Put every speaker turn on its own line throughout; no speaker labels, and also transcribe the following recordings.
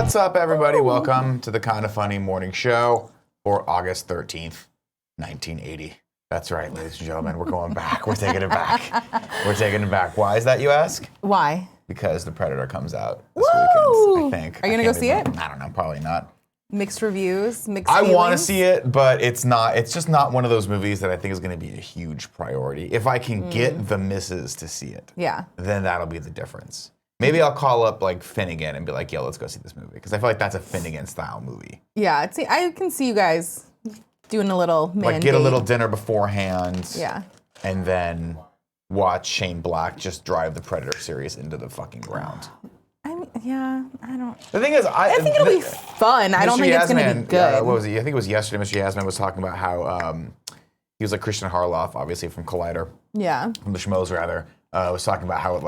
What's up, everybody? Welcome to the Kind of Funny Morning Show for August 13th, 1980. That's right, ladies and gentlemen. We're going back. We're taking it back. We're taking it back. Why is that, you ask?
Why?
Because The Predator comes out this weekend, I think.
Are you going to go see it?
I don't know. Probably not.
Mixed reviews, mixed
I
feelings?
want to see it, but it's not. It's just not one of those movies that I think is going to be a huge priority. If I can get the missus to see it, then that'll be the difference. Maybe I'll call up like Finnegan and be like, "Yo, let's go see this movie," because I feel like that's a Finnegan style movie.
Yeah, I can see you guys doing a little
like get a little dinner beforehand.
Yeah.
And then watch Shane Black just drive the Predator series into the fucking ground.
I don't.
The thing is,
I think it'll be fun. I don't think it's going to be good.
What was he? I think it was yesterday. Mr. Yasman was talking about how he was like Christian Harloff, obviously from Collider.
Yeah.
From the Schmoes, rather. Was talking about how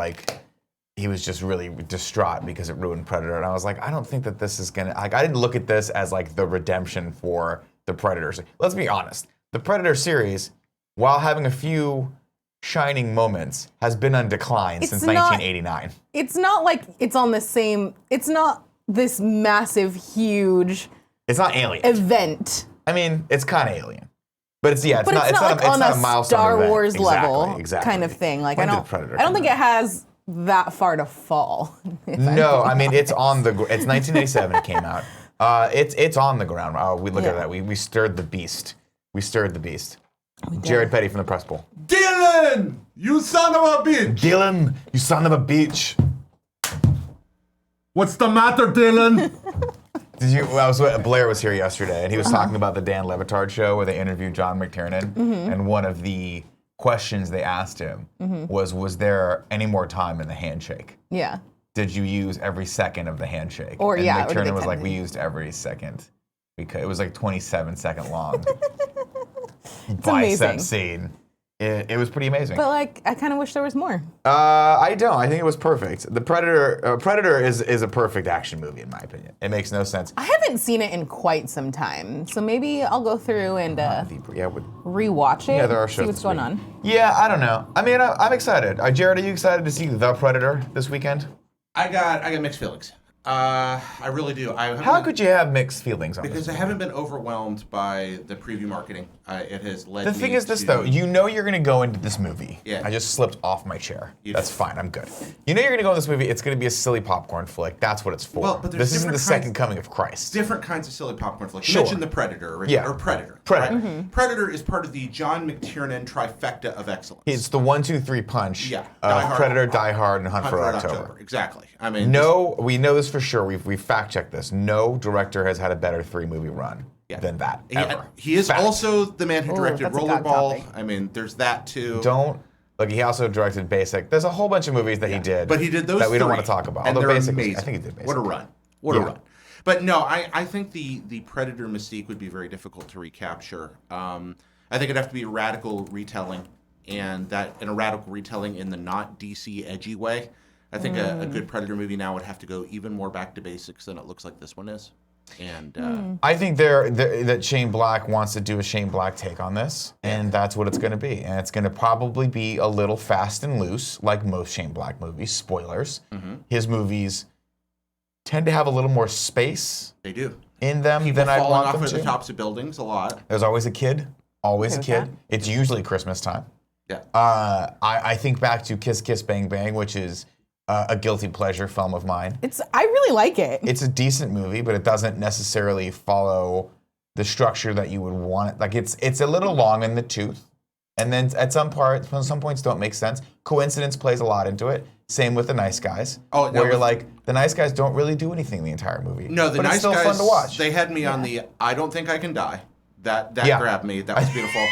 he was just really distraught because it ruined Predator. And I was like, I don't think that this is going to... Like, I didn't look at this as like the redemption for the Predator. Let's be honest. The Predator series, while having a few shining moments, has been on decline since 1989.
It's not like it's on the same... It's not this massive, huge...
It's not Alien.
Event.
I mean, it's kind of Alien. But it's
not like on a Star Wars level kind of thing. Like, I don't think it has that far to fall.
No, I mean, it's 1987 it came out. It's on the ground. We look at that. We stirred the beast. We stirred the beast. Jared Petty from the Press Bowl.
Dylan, you son of a bitch.
Dylan, you son of a bitch.
What's the matter, Dylan?
Blair was here yesterday, and he was talking about the Dan Le Batard show where they interviewed John McTiernan, and one of the questions they asked him was there any more time in the handshake?
Yeah.
Did you use every second of the handshake?
And
McTiernan was like, we used every second. Because it was like 27-second long. Bicep scene. It was pretty amazing.
But like, I kind of wish there was more.
I don't. I think it was perfect. The Predator is a perfect action movie in my opinion. It makes no sense.
I haven't seen it in quite some time, so maybe I'll go through and rewatch it.
Yeah, there are shows.
See what's going on.
Yeah, I don't know. I mean, I'm excited. Jared, are you excited to see The Predator this weekend?
I got mixed feelings. I really do.
How could you have mixed feelings on this?
Because I haven't been overwhelmed by the preview marketing. It has led me to...
The thing is this, though. You know you're going to go into this movie.
Yeah.
I just slipped off my chair. That's fine. I'm good. You know you're going to go in this movie. It's going to be a silly popcorn flick. That's what it's for.
Well, but
this isn't the second coming of Christ.
Different kinds of silly popcorn flicks. You mentioned The Predator. Right?
Yeah.
Or Predator.
Predator.
Right? Mm-hmm. Predator is part of the Jon McTiernan trifecta of excellence.
It's the 1-2-3 punch.
Yeah.
Predator, Die Hard, and Hunt for Red October.
Exactly. I mean...
we know this for sure. We've fact-checked this. No director has had a better 3-movie run than that, ever.
He is also the man who directed Rollerball.
topic.
I mean, there's that, too.
He also directed Basic. There's a whole bunch of movies that he did.
But he did those
that we
three,
don't want to talk about.
And
Although
they're
Basic
amazing.
I think he did Basic.
What a run. What a run. But no, I think the Predator mystique would be very difficult to recapture. I think it'd have to be a radical retelling, and a radical retelling in the not DC edgy way. I think a good Predator movie now would have to go even more back to basics than it looks like this one is. And
I think that Shane Black wants to do a Shane Black take on this, and that's what it's going to be. And it's going to probably be a little fast and loose, like most Shane Black movies. Spoilers. His movies tend to have a little more space.
They do.
In them than I want them to.
Falling off of the tops of buildings a lot.
There's always a kid. Always a kid. It's usually Christmas time.
Yeah.
I think back to Kiss Kiss Bang Bang, which is a guilty pleasure film of mine.
I really like it.
It's a decent movie, but it doesn't necessarily follow the structure that you would want it. Like it's a little long in the tooth, and then at some points don't make sense. Coincidence plays a lot into it. Same with The Nice Guys, where you're like, The Nice Guys don't really do anything the entire movie.
No, The Nice Guys.
But it's still fun to watch.
They had me on the I don't think I can die. That grabbed me. That was beautiful.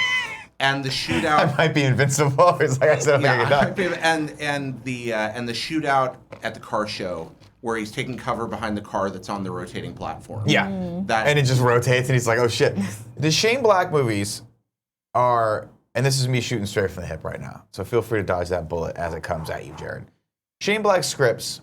And the shootout.
I might be invincible. It's like I said, I don't think I can die.
And the shootout at the car show where he's taking cover behind the car that's on the rotating platform.
Yeah. And it just rotates, and he's like, oh shit. The Shane Black movies are, and this is me shooting straight from the hip right now, so feel free to dodge that bullet as it comes at you, Jared. Shane Black scripts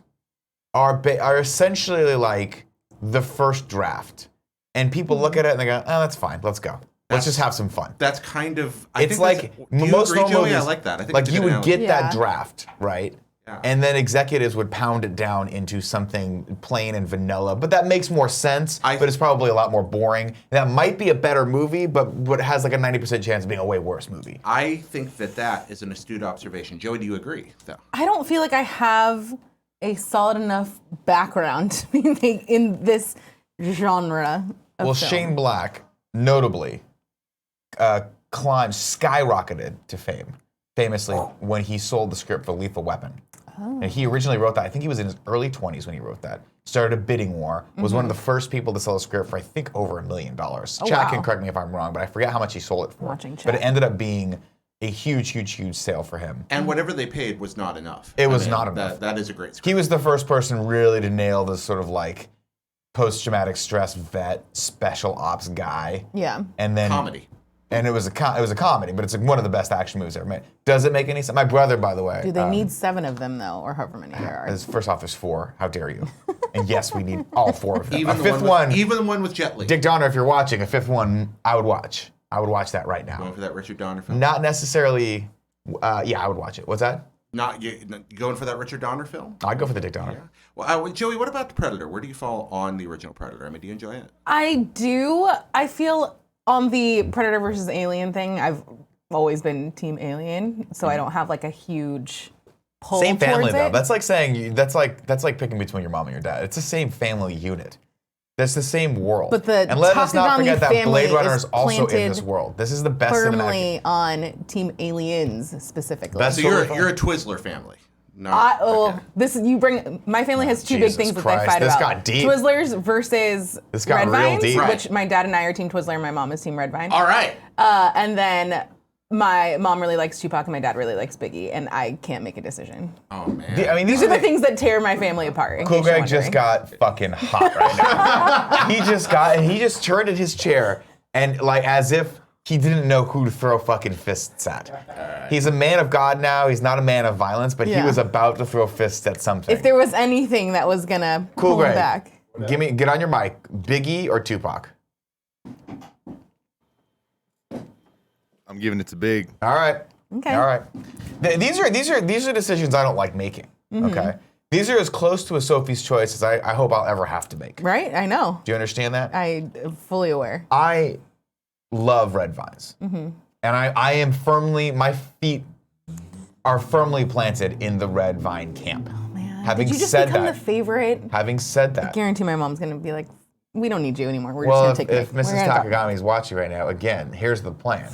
are essentially like the first draft, and people look at it and they go, oh, that's fine, let's go. Let's just have some fun.
That's kind of...
It's like most normal movies.
I like that. I think
like you would get that draft, right?
Yeah.
And then executives would pound it down into something plain and vanilla. But that makes more sense, but it's probably a lot more boring. That might be a better movie, but it has like a 90% chance of being a way worse movie.
I think that is an astute observation. Joey, do you agree, though?
I don't feel like I have a solid enough background to be in this genre of film.
Shane Black, notably, skyrocketed to fame, famously, when he sold the script for Lethal Weapon. Oh. And he originally wrote that. I think he was in his early 20s when he wrote that. Started a bidding war. Was one of the first people to sell a script for, I think, over $1 million. Chad can correct me if I'm wrong, but I forget how much he sold it for. But it ended up being a huge sale for him.
And whatever they paid was not enough.
It was not enough.
That is a great script.
He was the first person really to nail this sort of like post-traumatic stress vet, special ops guy.
Yeah.
And then
comedy.
And it was a comedy, but it's like one of the best action movies ever made. Does it make any sense? My brother, by the way.
Do they need 7 of them though, or however many there are?
First off, there's 4. How dare you? And yes, we need all 4 of them.
Even the one with Jet Li.
Dick Donner, if you're watching, a 5th one, I would watch. I would watch that right now.
Going for that Richard Donner film?
Not necessarily. Yeah, I would watch it. What's that?
You going for that Richard Donner film?
I'd go for the Dick Donner.
Yeah. Well, Joey, what about The Predator? Where do you fall on the original Predator? I mean, do you enjoy it?
I do. I feel on the Predator versus Alien thing, I've always been Team Alien, so I don't have like a huge pull
Same family
towards
though.
it.
That's like saying that's like picking between your mom and your dad. It's the same family unit. That's the same world.
But the
and let us not
Takagami
forget that
family
Blade Runner is
is
also in this world. This is the best
firmly
cinematic.
on Team Aliens specifically.
So you're a Twizzler family. No.
My family has 2 big
Jesus
things that
Christ,
they fight
this
about.
got deep.
Twizzlers versus
This got
Red
real
Vines,
deep.
which my dad and I are Team Twizzler and my mom is Team Red Vine.
All right.
And then my mom really likes Tupac and my dad really likes Biggie, and I can't make a decision.
Oh man.
I mean,
These are the things that tear my family apart.
Cool Greg just got fucking hot right now. he just turned in his chair and like as if he didn't know who to throw fucking fists at. He's a man of God now. He's not a man of violence, but he was about to throw fists at something.
If there was anything that was gonna pull him back.
Get on your mic. Biggie or Tupac?
I'm giving it to Big.
All right.
Okay.
All right. These are decisions I don't like making. Okay. These are as close to a Sophie's Choice as I hope I'll ever have to make.
Right? I know.
Do you understand that?
I'm fully aware.
I love red vines. And I am my feet are firmly planted in the red vine camp.
Oh man.
Having
Did you just
said
become
that,
the favorite?
Having said that.
I guarantee my mom's gonna be like, we don't need you anymore. We're just gonna take
if Mrs. Takagami is watching right now, again, here's the plan.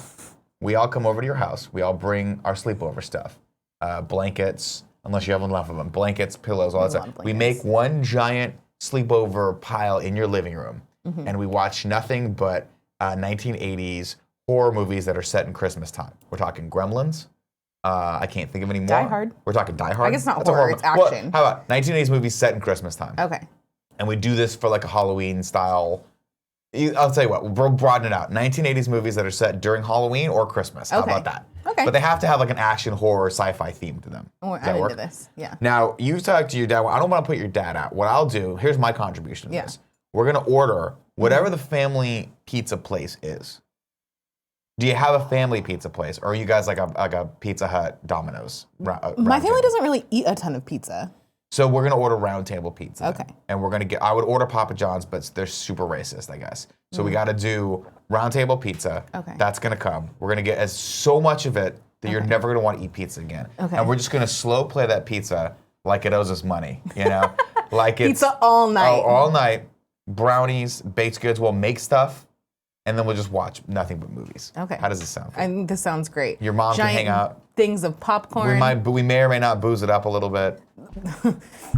We all come over to your house. We all bring our sleepover stuff. Blankets, unless you have enough of them. Blankets, pillows, all that stuff. We make one giant sleepover pile in your living room. And we watch nothing but 1980s horror movies that are set in Christmas time. We're talking Gremlins. I can't think of any more.
Die Hard.
We're talking Die Hard.
I guess it's not horror, it's action.
Well, how about 1980s movies set in Christmas time?
Okay.
And we do this for like a Halloween style. I'll tell you what, we'll broaden it out. 1980s movies that are set during Halloween or Christmas. How about that?
Okay.
But they have to have like an action, horror, sci-fi theme to them.
Oh, I'm into this. Yeah.
Now, you talk to your dad. I don't want to put your dad out. What I'll do, here's my contribution to this. We're going to order whatever the family pizza place is. Do you have a family pizza place? Or are you guys like a Pizza Hut, Domino's?
My family doesn't really eat a ton of pizza.
So we're gonna order round table pizza.
Okay.
And we're gonna I would order Papa John's, but they're super racist, I guess. So we gotta do round table pizza.
Okay.
That's gonna come. We're gonna get so much of it that you're never gonna want to eat pizza again.
Okay.
And we're just gonna slow play that pizza like it owes us money, you know? Like it's
Pizza all night.
all night. Brownies, baked goods. We'll make stuff, and then we'll just watch nothing but movies.
Okay.
How does this sound?
This sounds great.
Your mom can hang out.
Things of popcorn.
We may or may not booze it up a little bit.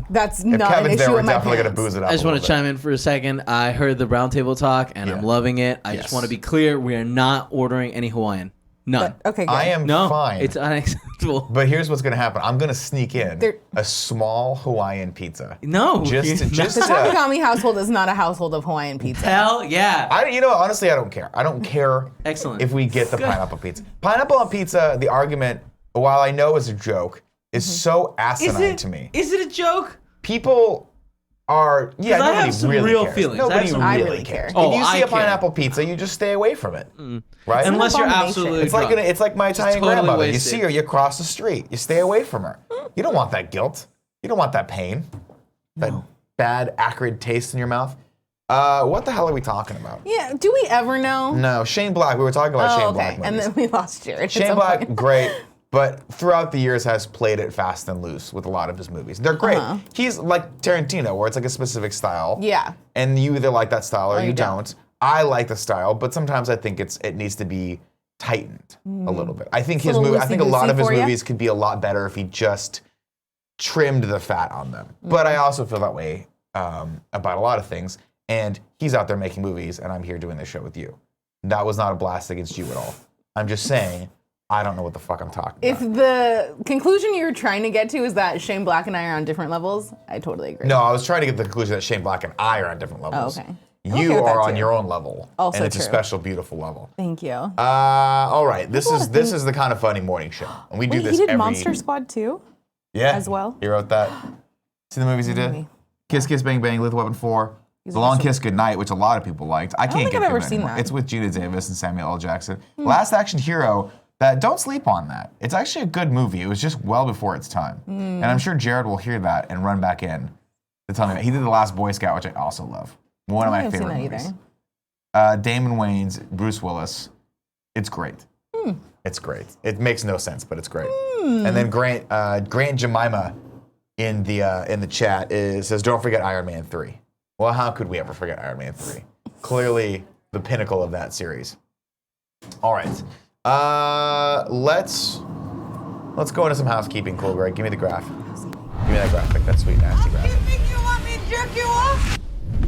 That's
If
not
Kevin's
an
there,
issue
we're
with my
definitely gonna
parents.
booze it up.
I just want to chime in for a second. I heard the round table talk, and I'm loving it. I just want to be clear: we are not ordering any Hawaiian. None.
Okay, good.
I am fine.
It's unacceptable.
But here's what's gonna happen. I'm gonna sneak in a small Hawaiian pizza.
No,
just
The Takagami household is not a household of Hawaiian pizza.
Hell yeah.
Honestly, I don't care. I don't care.
Excellent.
If we get the pineapple pizza. Pineapple on pizza. The argument, while I know is a joke, is so asinine to me.
Is it a joke?
People are
I have some
really
real
cares.
feelings.
Nobody
I
really
really
cares.
care.
If you see
I
a pineapple
care.
pizza, you just stay away from it, right?
Unless you're
abomination.
absolutely
It's like
drunk.
it's like my Italian
totally
grandmother. You
wasted.
see her, you cross the street, you stay away from her. You don't want that guilt. You don't want that pain. That bad, acrid taste in your mouth. What the hell are we talking about?
Yeah, do we ever know?
No, Shane Black. We were talking about Shane Black movies.
And then we lost Jared. at
Shane
some
Black,
point.
great, but throughout the years has played it fast and loose with a lot of his movies. They're great. He's like Tarantino, where it's like a specific style.
Yeah.
And you either like that style or
you
you
don't.
don't. I like the style, but sometimes I think it needs to be tightened a little bit. I think his
little
movie. I think a lot
loosey-goosey
of his
for ya?
movies could be a lot better if he just trimmed the fat on them. But I also feel that way about a lot of things. And he's out there making movies, and I'm here doing this show with you. That was not a blast against you at all. I'm just saying, I don't know what the fuck I'm talking
If
about.
the conclusion you're trying to get to is that Shane Black and I are on different levels, I totally agree.
No, I was trying to get the conclusion that Shane Black and I are on different levels.
okay. I'm okay
You
with that
are on
too.
your own level.
Also
and it's a
true.
special, beautiful level.
Thank you.
All right, this is the kind of funny morning show, and we do
Wait,
this
he did
every.
Monster Squad too?
Yeah,
as well?
He wrote that. See the movies he did?
Maybe.
Kiss Kiss Bang Bang, Lethal Weapon 4, The
are
Long
awesome.
Kiss Goodnight, which a lot of people liked. I can't
think
get
I've ever
through it
seen
anymore.
that.
It's with Gina Davis and Samuel L. Jackson. Last Action Hero. That don't sleep on that. It's actually a good movie. It was just well before its time, and I'm sure Jared will hear that and run back in to tell me that he did The Last Boy Scout, which I also love. One of
I
my
haven't seen
favorite
that
movies.
either.
Damon Wayans, Bruce Willis. It's great. It's great. It makes no sense, but it's great. And then Grant Jemima in the chat says, "Don't forget Iron Man 3." Well, how could we ever forget Iron Man 3? Clearly the pinnacle of that series. All right. Let's go into some housekeeping, cool, Greg. Give me the graph. Give me that graphic. That sweet, nasty graphic.
You want me to jerk you off?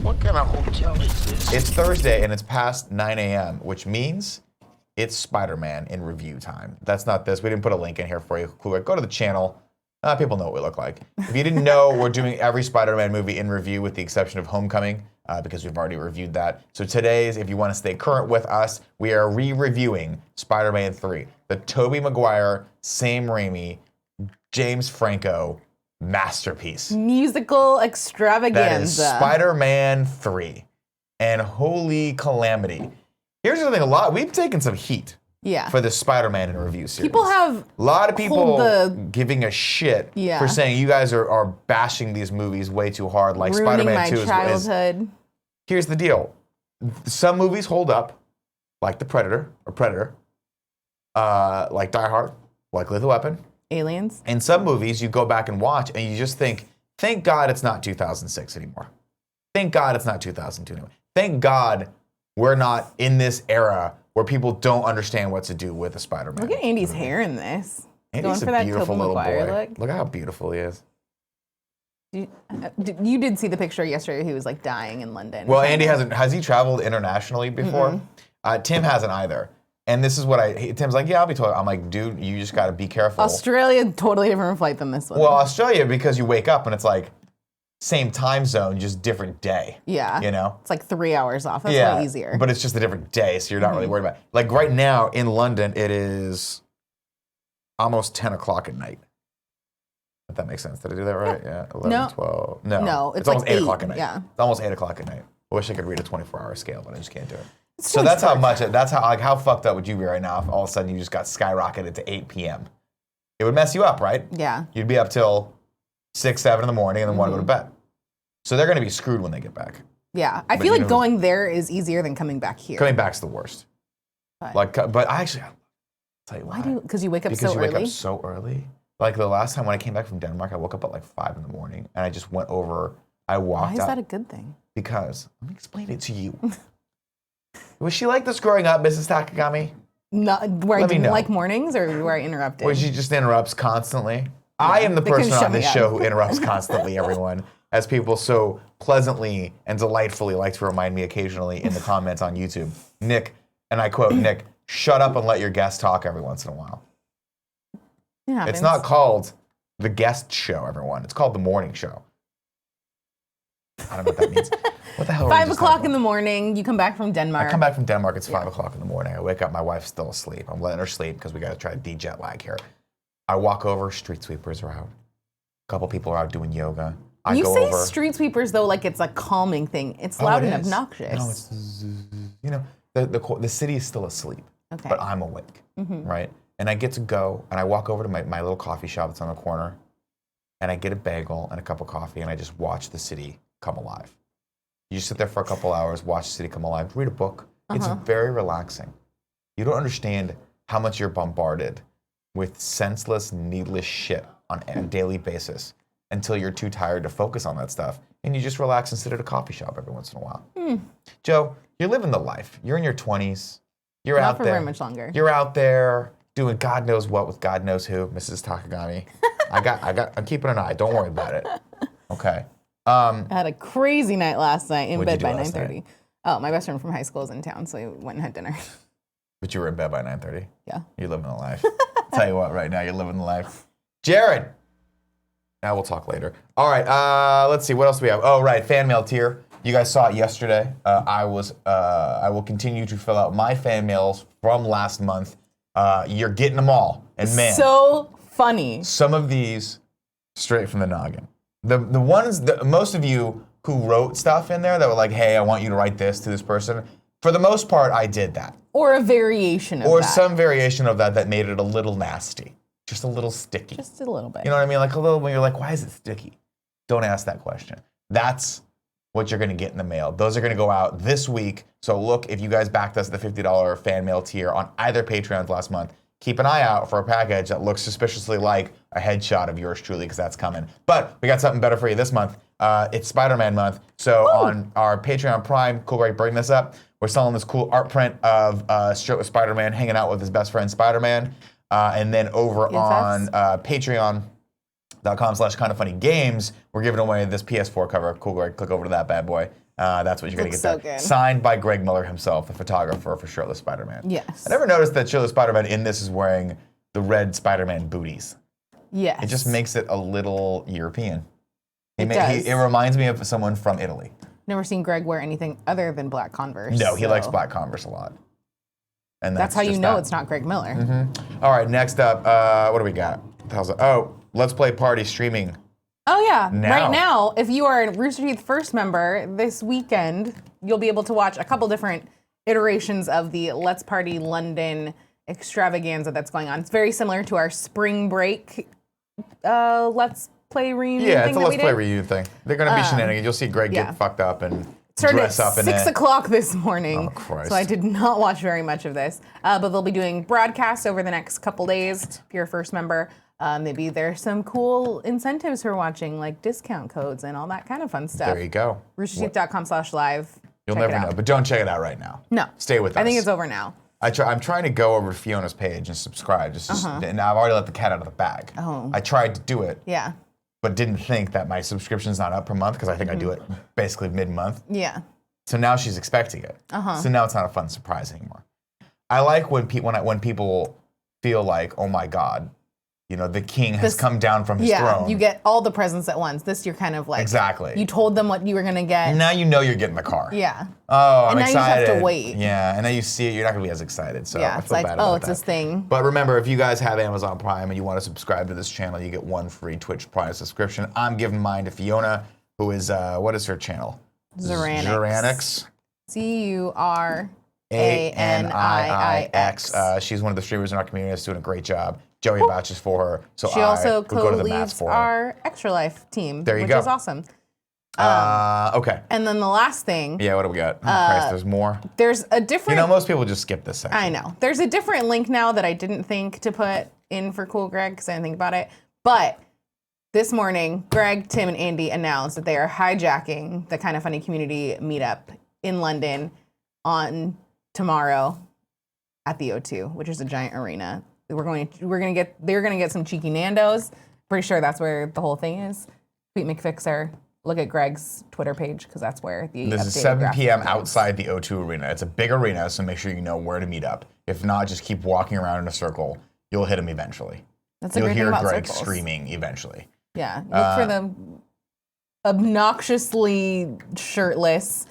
What kind of hotel is this?
It's Thursday and it's past 9 a.m., which means it's Spider-Man in review time. That's not this. We didn't put a link in here for you. Cool. Go to the channel. People know what we look like. If you didn't know, we're doing every Spider-Man movie in review with the exception of Homecoming, because we've already reviewed that. So today's, if you want to stay current with us, we are re-reviewing Spider-Man 3. The Tobey Maguire, Sam Raimi, James Franco masterpiece.
Musical
That is
extravaganza.
Spider-Man 3. And holy calamity. Here's the thing, we've taken some heat
Yeah.
for this Spider-Man in review series.
People have
A lot of people
pulled the-
giving a shit
Yeah.
for saying you guys are bashing these movies way too hard, like
ruining
Spider-Man
my
2 is.
childhood.
Here's the deal. Some movies hold up, like The Predator, like Die Hard, like Lethal Weapon.
Aliens.
In some movies, you go back and watch, and you just think, thank God it's not 2006 anymore. Thank God it's not 2002 anymore. Thank God we're not in this era where people don't understand what to do with a Spider-Man.
Look at Andy's hair in this.
Andy's
Going for
a
that
beautiful
Tobey
little
Maguire
boy.
look.
Look at how beautiful he is.
You did see the picture yesterday. He was like dying in London.
Well, Andy has he traveled internationally before? Tim hasn't either. And this is what Tim's like, yeah, I'll be totally. I'm like, dude, you just got to be careful.
Australia, totally different flight than this one.
Well, Australia, because you wake up and it's like same time zone, just different day.
yeah.
You know?
It's like 3 hours off. That's
Yeah.
way easier.
But it's just a different day, so you're not really worried about it. Like right now in London, it is almost 10 o'clock at night. If that makes sense. Did I do that right? Yeah. 11,
No.
12. No.
No,
It's
it's
almost
like
8 o'clock at night.
yeah.
It's almost 8 o'clock at night. I wish I could read a 24-hour scale, but I just can't do it.
It's
So
too
that's how
much.
much, how fucked up would you be right now if all of a sudden you just got skyrocketed to 8 p.m.? It would mess you up, right?
Yeah.
You'd be up till 6, 7 in the morning and then want to go to bed. So they're going to be screwed when they get back.
Yeah. I
But
feel
you
like
know-
going there is easier than coming back here.
Coming back's the worst.
But
But I actually, I'll tell you why.
why do? Because you wake up
Because
so
you wake
early.
up so early. Like the last time when I came back from Denmark, I woke up at like 5 in the morning and I just went over, I
Why
walked
is
out.
that a good thing?
Because, let me explain it to you. Was she like this growing up, Mrs. Takagami?
Not where I
Let me
didn't
know.
like mornings or where I interrupted.
Where she just interrupts constantly? I am the
they can
person
shut
on this
me up.
show who interrupts constantly, everyone. As people so pleasantly and delightfully like to remind me occasionally in the comments on YouTube. Nick, and I quote, Nick, shut up and let your guest talk every once in a while.
It happens.
It's not called the guest show, everyone. It's called the morning show. I don't know what that means. What the hell?
5 o'clock in the morning. You come back from Denmark.
I come back from Denmark. It's 5 o'clock in the morning. I wake up. My wife's still asleep. I'm letting her sleep because we got to try to de-jet lag here. I walk over. Street sweepers are out. A couple people are out doing yoga. I
You
go
say
over.
street sweepers though like it's a calming thing. It's
Oh,
loud
it
and
is.
obnoxious.
No, it's you know the city is still asleep,
Okay.
but I'm awake, right? And I get to go and I walk over to my little coffee shop that's on the corner, and I get a bagel and a cup of coffee, and I just watch the city come alive. You just sit there for a couple hours, watch the city come alive, read a book. It's very relaxing. You don't understand how much you're bombarded with senseless, needless shit on a daily basis until you're too tired to focus on that stuff, and you just relax and sit at a coffee shop every once in a while. Joe, you're living the life. You're in your 20s. You're
Not
out
for
there.
very much longer.
You're out there doing God knows what with God knows who, Mrs. Takagami. I'm keeping an eye. Don't worry about it. Okay.
I had a crazy night last night in
What'd
bed
you
by
do last
9:30. Oh, my best friend from high school is in town, so we went and had dinner.
But you were in bed by 9:30.
Yeah.
You're living the life. Tell you what, right now you're living the life. Jared. Now we'll talk later. All right. Let's see. What else do we have? Oh, right. Fan mail tier. You guys saw it yesterday. I will continue to fill out my fan mails from last month. You're getting them all, and man,
So funny.
some of these straight from the noggin. The ones that most of you who wrote stuff in there that were like, hey, I want you to write this to this person. For the most part, I did that.
Or a variation of
Or
that.
some variation of that made it a little nasty. Just a little sticky.
Just a little bit.
You know what I mean? Like a little, when you're like, why is it sticky? Don't ask that question. That's what you're gonna get in the mail. Those are gonna go out this week. So look, if you guys backed us at the $50 fan mail tier on either Patreons last month, keep an eye out for a package that looks suspiciously like a headshot of yours truly, because that's coming. But we got something better for you this month. It's Spider-Man month. So on our Patreon Prime, Cool Greg, bring this up. We're selling this cool art print of straight with Spider-Man hanging out with his best friend Spider-Man. And then over on patreon.com/kindafunnygames, we're giving away this PS4 cover. Cool Greg, click over to that bad boy. That's what you're going to get.
Looks so
That.
good.
Signed by Greg Miller himself, the photographer for Shirtless Spider-Man.
Yes.
I never noticed that Shirtless Spider-Man in this is wearing the red Spider-Man booties.
Yes.
It just makes it a little European.
It does.
It reminds me of someone from Italy.
Never seen Greg wear anything other than black Converse.
No, he
so
likes black Converse a lot. And
That's how you
just
know
that.
it's not Greg Miller.
All right, next up, what do we got? Oh, Let's Play Party streaming.
Oh yeah,
Now.
right now, if you are a Rooster Teeth First member, this weekend, you'll be able to watch a couple different iterations of the Let's Party London extravaganza that's going on. It's very similar to our spring break Let's Play reunion
Yeah,
thing
it's a
that
Let's
we
Play
did.
reunion thing. They're going to be shenanigans. You'll see Greg
yeah.
get fucked up and
Started
dress
at
up in
6
it.
o'clock this morning.
Oh, Christ.
So I did not watch very much of this. But they'll be doing broadcasts over the next couple days if you're a first member. Maybe there's some cool incentives for watching, like discount codes and all that kind of fun stuff.
There you go.
roosterteeth.com/live.
You'll
Check it
never
out.
know, but don't check it out right now.
No.
Stay with us.
I think it's over now.
I'm trying to go over to Fiona's page and subscribe, and I've already let the cat out of the bag.
Oh.
I tried to do it,
Yeah.
but didn't think that my subscription's not up per month, because I think I do it basically mid-month.
Yeah.
So now she's expecting it. So now it's not a fun surprise anymore. I like when people feel like, oh my God, you know, the king has come down from his throne.
You get all the presents at once. This you're kind of like
Exactly.
You told them what you were gonna get.
Now you know you're getting the car.
Yeah.
Oh, I'm
And now you just
excited.
have to wait.
Yeah, and now you see it, you're not gonna be as excited. So
Yeah,
I
it's
feel
like,
bad
oh,
about
it's
that.
this thing.
But remember, if you guys have Amazon Prime and you want to subscribe to this channel, you get one free Twitch Prime subscription. I'm giving mine to Fiona, who is what is her channel?
Zoranix.
Zoranix.
Zoranix.
She's one of the streamers in our community that's doing a great job. Joey vouches for her, so
She
I
also
would go to the mats
co-leads
for her.
our Extra Life team,
There you
which
go.
is awesome.
Okay.
And then the last thing,
Yeah, what do we got? Oh, Christ, there's more.
there's a
You
different.
know, most people just skip this section.
I know. There's a different link now that I didn't think to put in for Cool Greg because I didn't think about it. But this morning, Greg, Tim, and Andy announced that they are hijacking the Kinda Funny community meetup in London on tomorrow at the O2, which is a giant arena. They're gonna get some cheeky Nandos. Pretty sure that's where the whole thing is. Tweet McFixer. Look at Greg's Twitter page because that's where the
This is
updated
7
graphic
p.m.
is.
outside the O2 arena. It's a big arena, so make sure you know where to meet up. If not, just keep walking around in a circle. You'll hit him eventually.
That's the
You'll
great thing
hear
about
Greg
circles.
screaming eventually.
Yeah, look for the obnoxiously shirtless,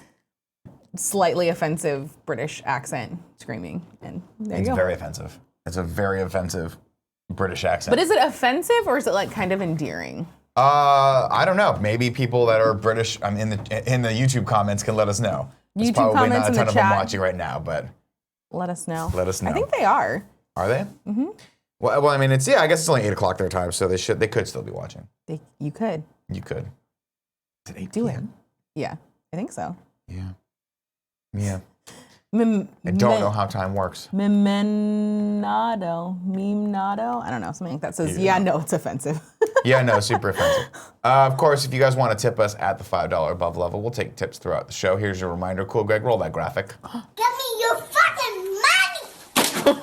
slightly offensive British accent screaming, and there
It's
you go.
very offensive. It's a very offensive British accent.
But is it offensive or is it like kind of endearing?
I don't know. Maybe people that are British in the YouTube comments can let us know. There's
YouTube
probably
comments
not a
in
ton
the
of them
chat.
watching right now, but
Let us know.
Let us know.
I think they are.
are they? Mm-hmm. Well, I mean, I guess it's only 8 o'clock their time, so they could still be watching.
You could.
You could. Is it 8
Do it.
p.m.?
Yeah, I think so.
Yeah. Yeah. I don't know how time works.
Memenado. I don't know, something like that says, no, it's offensive.
Yeah, no, super offensive. Of course, if you guys want to tip us at the $5 above level, we'll take tips throughout the show. Here's your reminder. Cool, Greg, roll that graphic.
Give me your fucking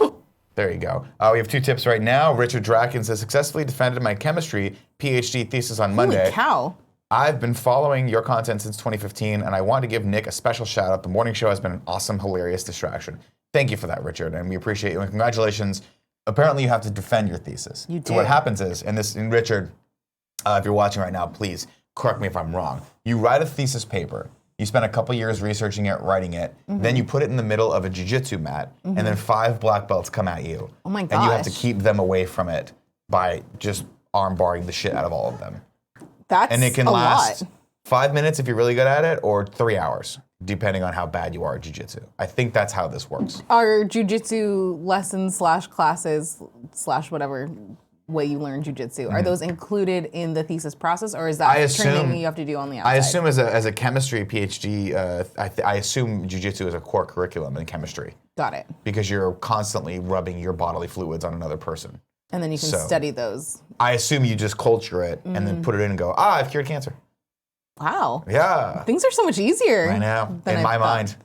money!
There you go. We have 2 tips right now. Richard Draken says, successfully defended my chemistry PhD thesis on Monday.
Holy cow.
I've been following your content since 2015, and I want to give Nick a special shout out. The morning show has been an awesome, hilarious distraction. Thank you for that, Richard, and we appreciate you. And congratulations. Apparently, you have to defend your thesis.
You did.
So what happens is, and Richard, if you're watching right now, please correct me if I'm wrong. You write a thesis paper. You spend a couple years researching it, writing it. Then you put it in the middle of a jiu-jitsu mat, and then 5 black belts come at you.
Oh my
And you have to
gosh.
keep them away from it by just arm barring the shit out of all of them.
That's
And it can
a
last
lot.
5 minutes if you're really good at it, or 3 hours, depending on how bad you are at jiu-jitsu. I think that's how this works.
Are jujitsu lessons / classes / whatever way you learn jujitsu, are those included in the thesis process, or is that training you have to do on the outside?
I assume as a chemistry PhD, I assume jiu-jitsu is a core curriculum in chemistry.
Got it.
Because you're constantly rubbing your bodily fluids on another person.
And then you can
So-
study those.
I assume you just culture it and then put it in and go, I've cured cancer.
Wow.
Yeah.
Things are so much easier.
I know.
than
In
I
my
thought.
mind.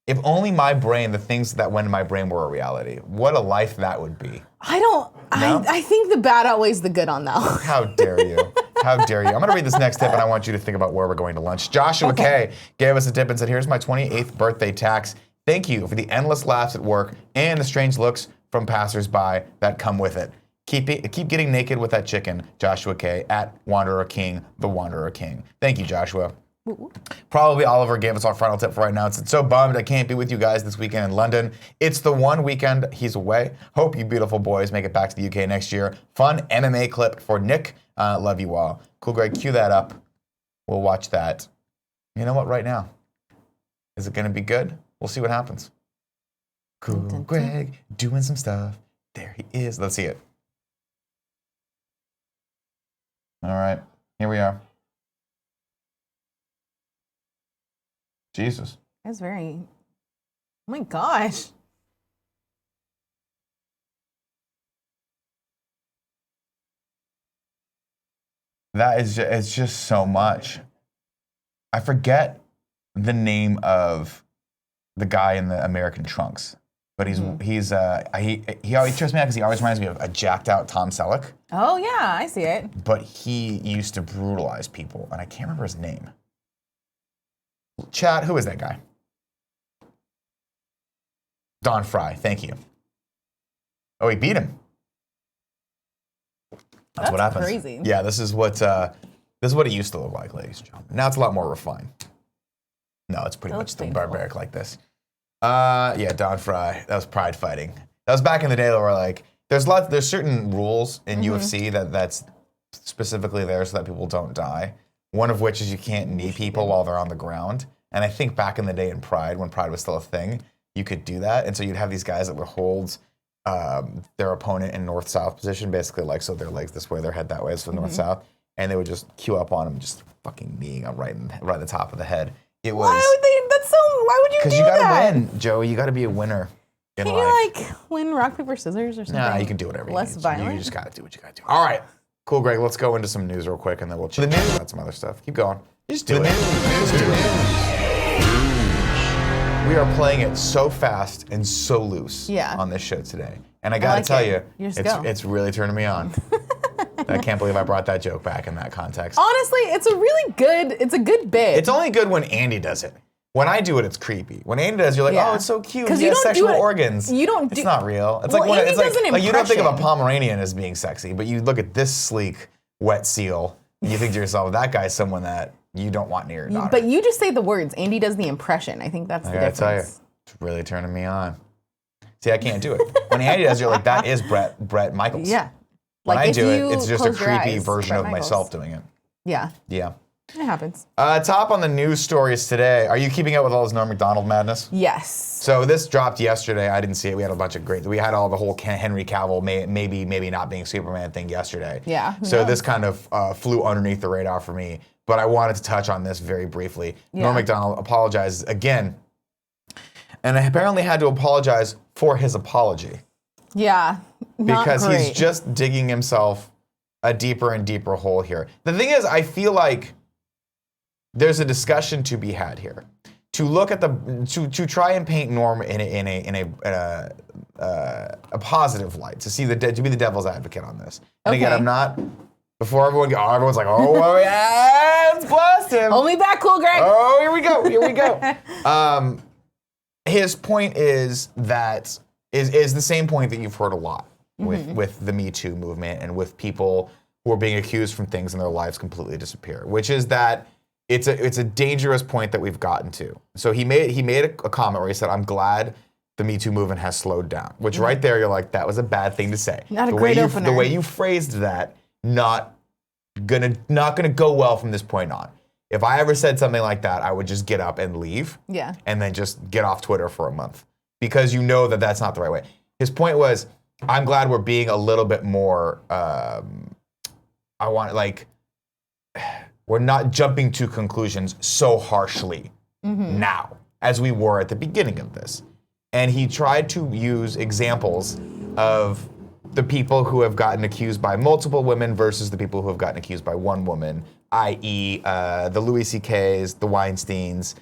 If only my brain, the things that went in my brain were a reality. What a life that would be.
No? I think the bad outweighs the good on that one.
How dare you? How dare you? I'm going to read this next tip, and I want you to think about where we're going to lunch. Joshua K. gave us a tip and said, here's my 28th birthday tax. Thank you for the endless laughs at work and the strange looks from passersby that come with it. Keep getting naked with that chicken, Joshua K. at Wanderer King, the Wanderer King. Thank you, Joshua. Probably Oliver gave us our final tip for right now. It's so bummed I can't be with you guys this weekend in London. It's the one weekend he's away. Hope you beautiful boys make it back to the UK next year. Fun MMA clip for Nick. Love you all. Cool, Greg, cue that up. We'll watch that. You know what, right now? Is it going to be good? We'll see what happens. Cool, Greg, doing some stuff. There he is. Let's see it. All right, here we are. Jesus.
That's very. Oh my gosh.
That is just, it's just so much. I forget the name of the guy in the American trunks, but he always trips me out because he always reminds me of a jacked out Tom Selleck.
Oh yeah, I see it.
But he used to brutalize people, and I can't remember his name. Chad, who is that guy? Don Fry, thank you. Oh, he beat him. That's what happens.
Crazy.
Yeah, this is what it used to look like, ladies and gentlemen. Now it's a lot more refined. No, it's pretty much still barbaric like this. Yeah, Don Fry. That was pride fighting. That was back in the day where like there's certain rules in UFC that's specifically there so that people don't die. One of which is you can't knee people while they're on the ground. And I think back in the day in Pride, when Pride was still a thing, you could do that. And so you'd have these guys that would hold their opponent in north-south position, basically like so their legs this way, their head that way, so north-south. And they would just queue up on them, just fucking kneeing them right at the top of the head. It was.
Why would they? That's so. Why would you do that?
Because you gotta win, Joey. You gotta be a winner in
Can't
life.
you like win rock paper scissors or something?
Nah, you can do whatever.
Less
you
violent.
You just gotta do what you gotta do. All right, cool, Greg. Let's go into some news real quick, and then we'll chat about some other stuff. Keep going. Just do it. Just do it. We are playing it so fast and so loose on this show today, and I gotta tell you, it's really turning me on. I can't believe I brought that joke back in that context.
Honestly, it's a good bit.
It's only good when Andy does it. When I do it, it's creepy. When Andy does, you're like, oh, it's so cute. He has sexual organs.
You don't do.
It's not real. It's
Well,
like when
Andy
it's
does an
like you don't think of a
impression.
Pomeranian as being sexy, but you look at this sleek, wet seal, and you think to yourself, that guy's someone that you don't want near your daughter.
But you just say the words. Andy does the impression. I think that's the
I
difference.
gotta tell you, it's really turning me on. See, I can't do it. When Andy does, you're like, that is Brett Michaels.
Yeah.
When
Like
I
if
do
you
it, it's just a
close your
creepy
eyes,
version
Bret
of
Michaels.
myself doing it.
Yeah.
Yeah.
It happens.
Top on the news stories today. Are you keeping up with all this Norm Macdonald madness?
Yes.
So this dropped yesterday. I didn't see it. We had a bunch of great. We had all the whole Henry Cavill maybe not being Superman thing yesterday.
Yeah.
So this kind of flew underneath the radar for me. But I wanted to touch on this very briefly.
Yeah.
Norm Macdonald apologizes again, and apparently had to apologize for his apology.
Yeah. Not
Because
great.
he's just digging himself a deeper and deeper hole here. The thing is, I feel like there's a discussion to be had here. To look at to try and paint Norm in a positive light, to be the devil's advocate on this. And again,
Okay.
I'm not. Before everyone's like, oh yeah, let's blast him.
Only back, cool, Greg.
Oh, here we go. His point is that is the same point that you've heard a lot with the Me Too movement and with people who are being accused from things and their lives completely disappear, which is that it's a dangerous point that we've gotten to. So he made a comment where he said, "I'm glad the Me Too movement has slowed down," which right there you're like, that was a bad thing to say.
Not a great opener.
The way you phrased that, not gonna go well from this point on. If I ever said something like that, I would just get up and leave.
Yeah.
And then just get off Twitter for a month because you know that that's not the right way. His point was, I'm glad we're being a little bit more. We're not jumping to conclusions so harshly now as we were at the beginning of this. And he tried to use examples of the people who have gotten accused by multiple women versus the people who have gotten accused by one woman, i.e. The Louis C.K.'s, the Weinsteins,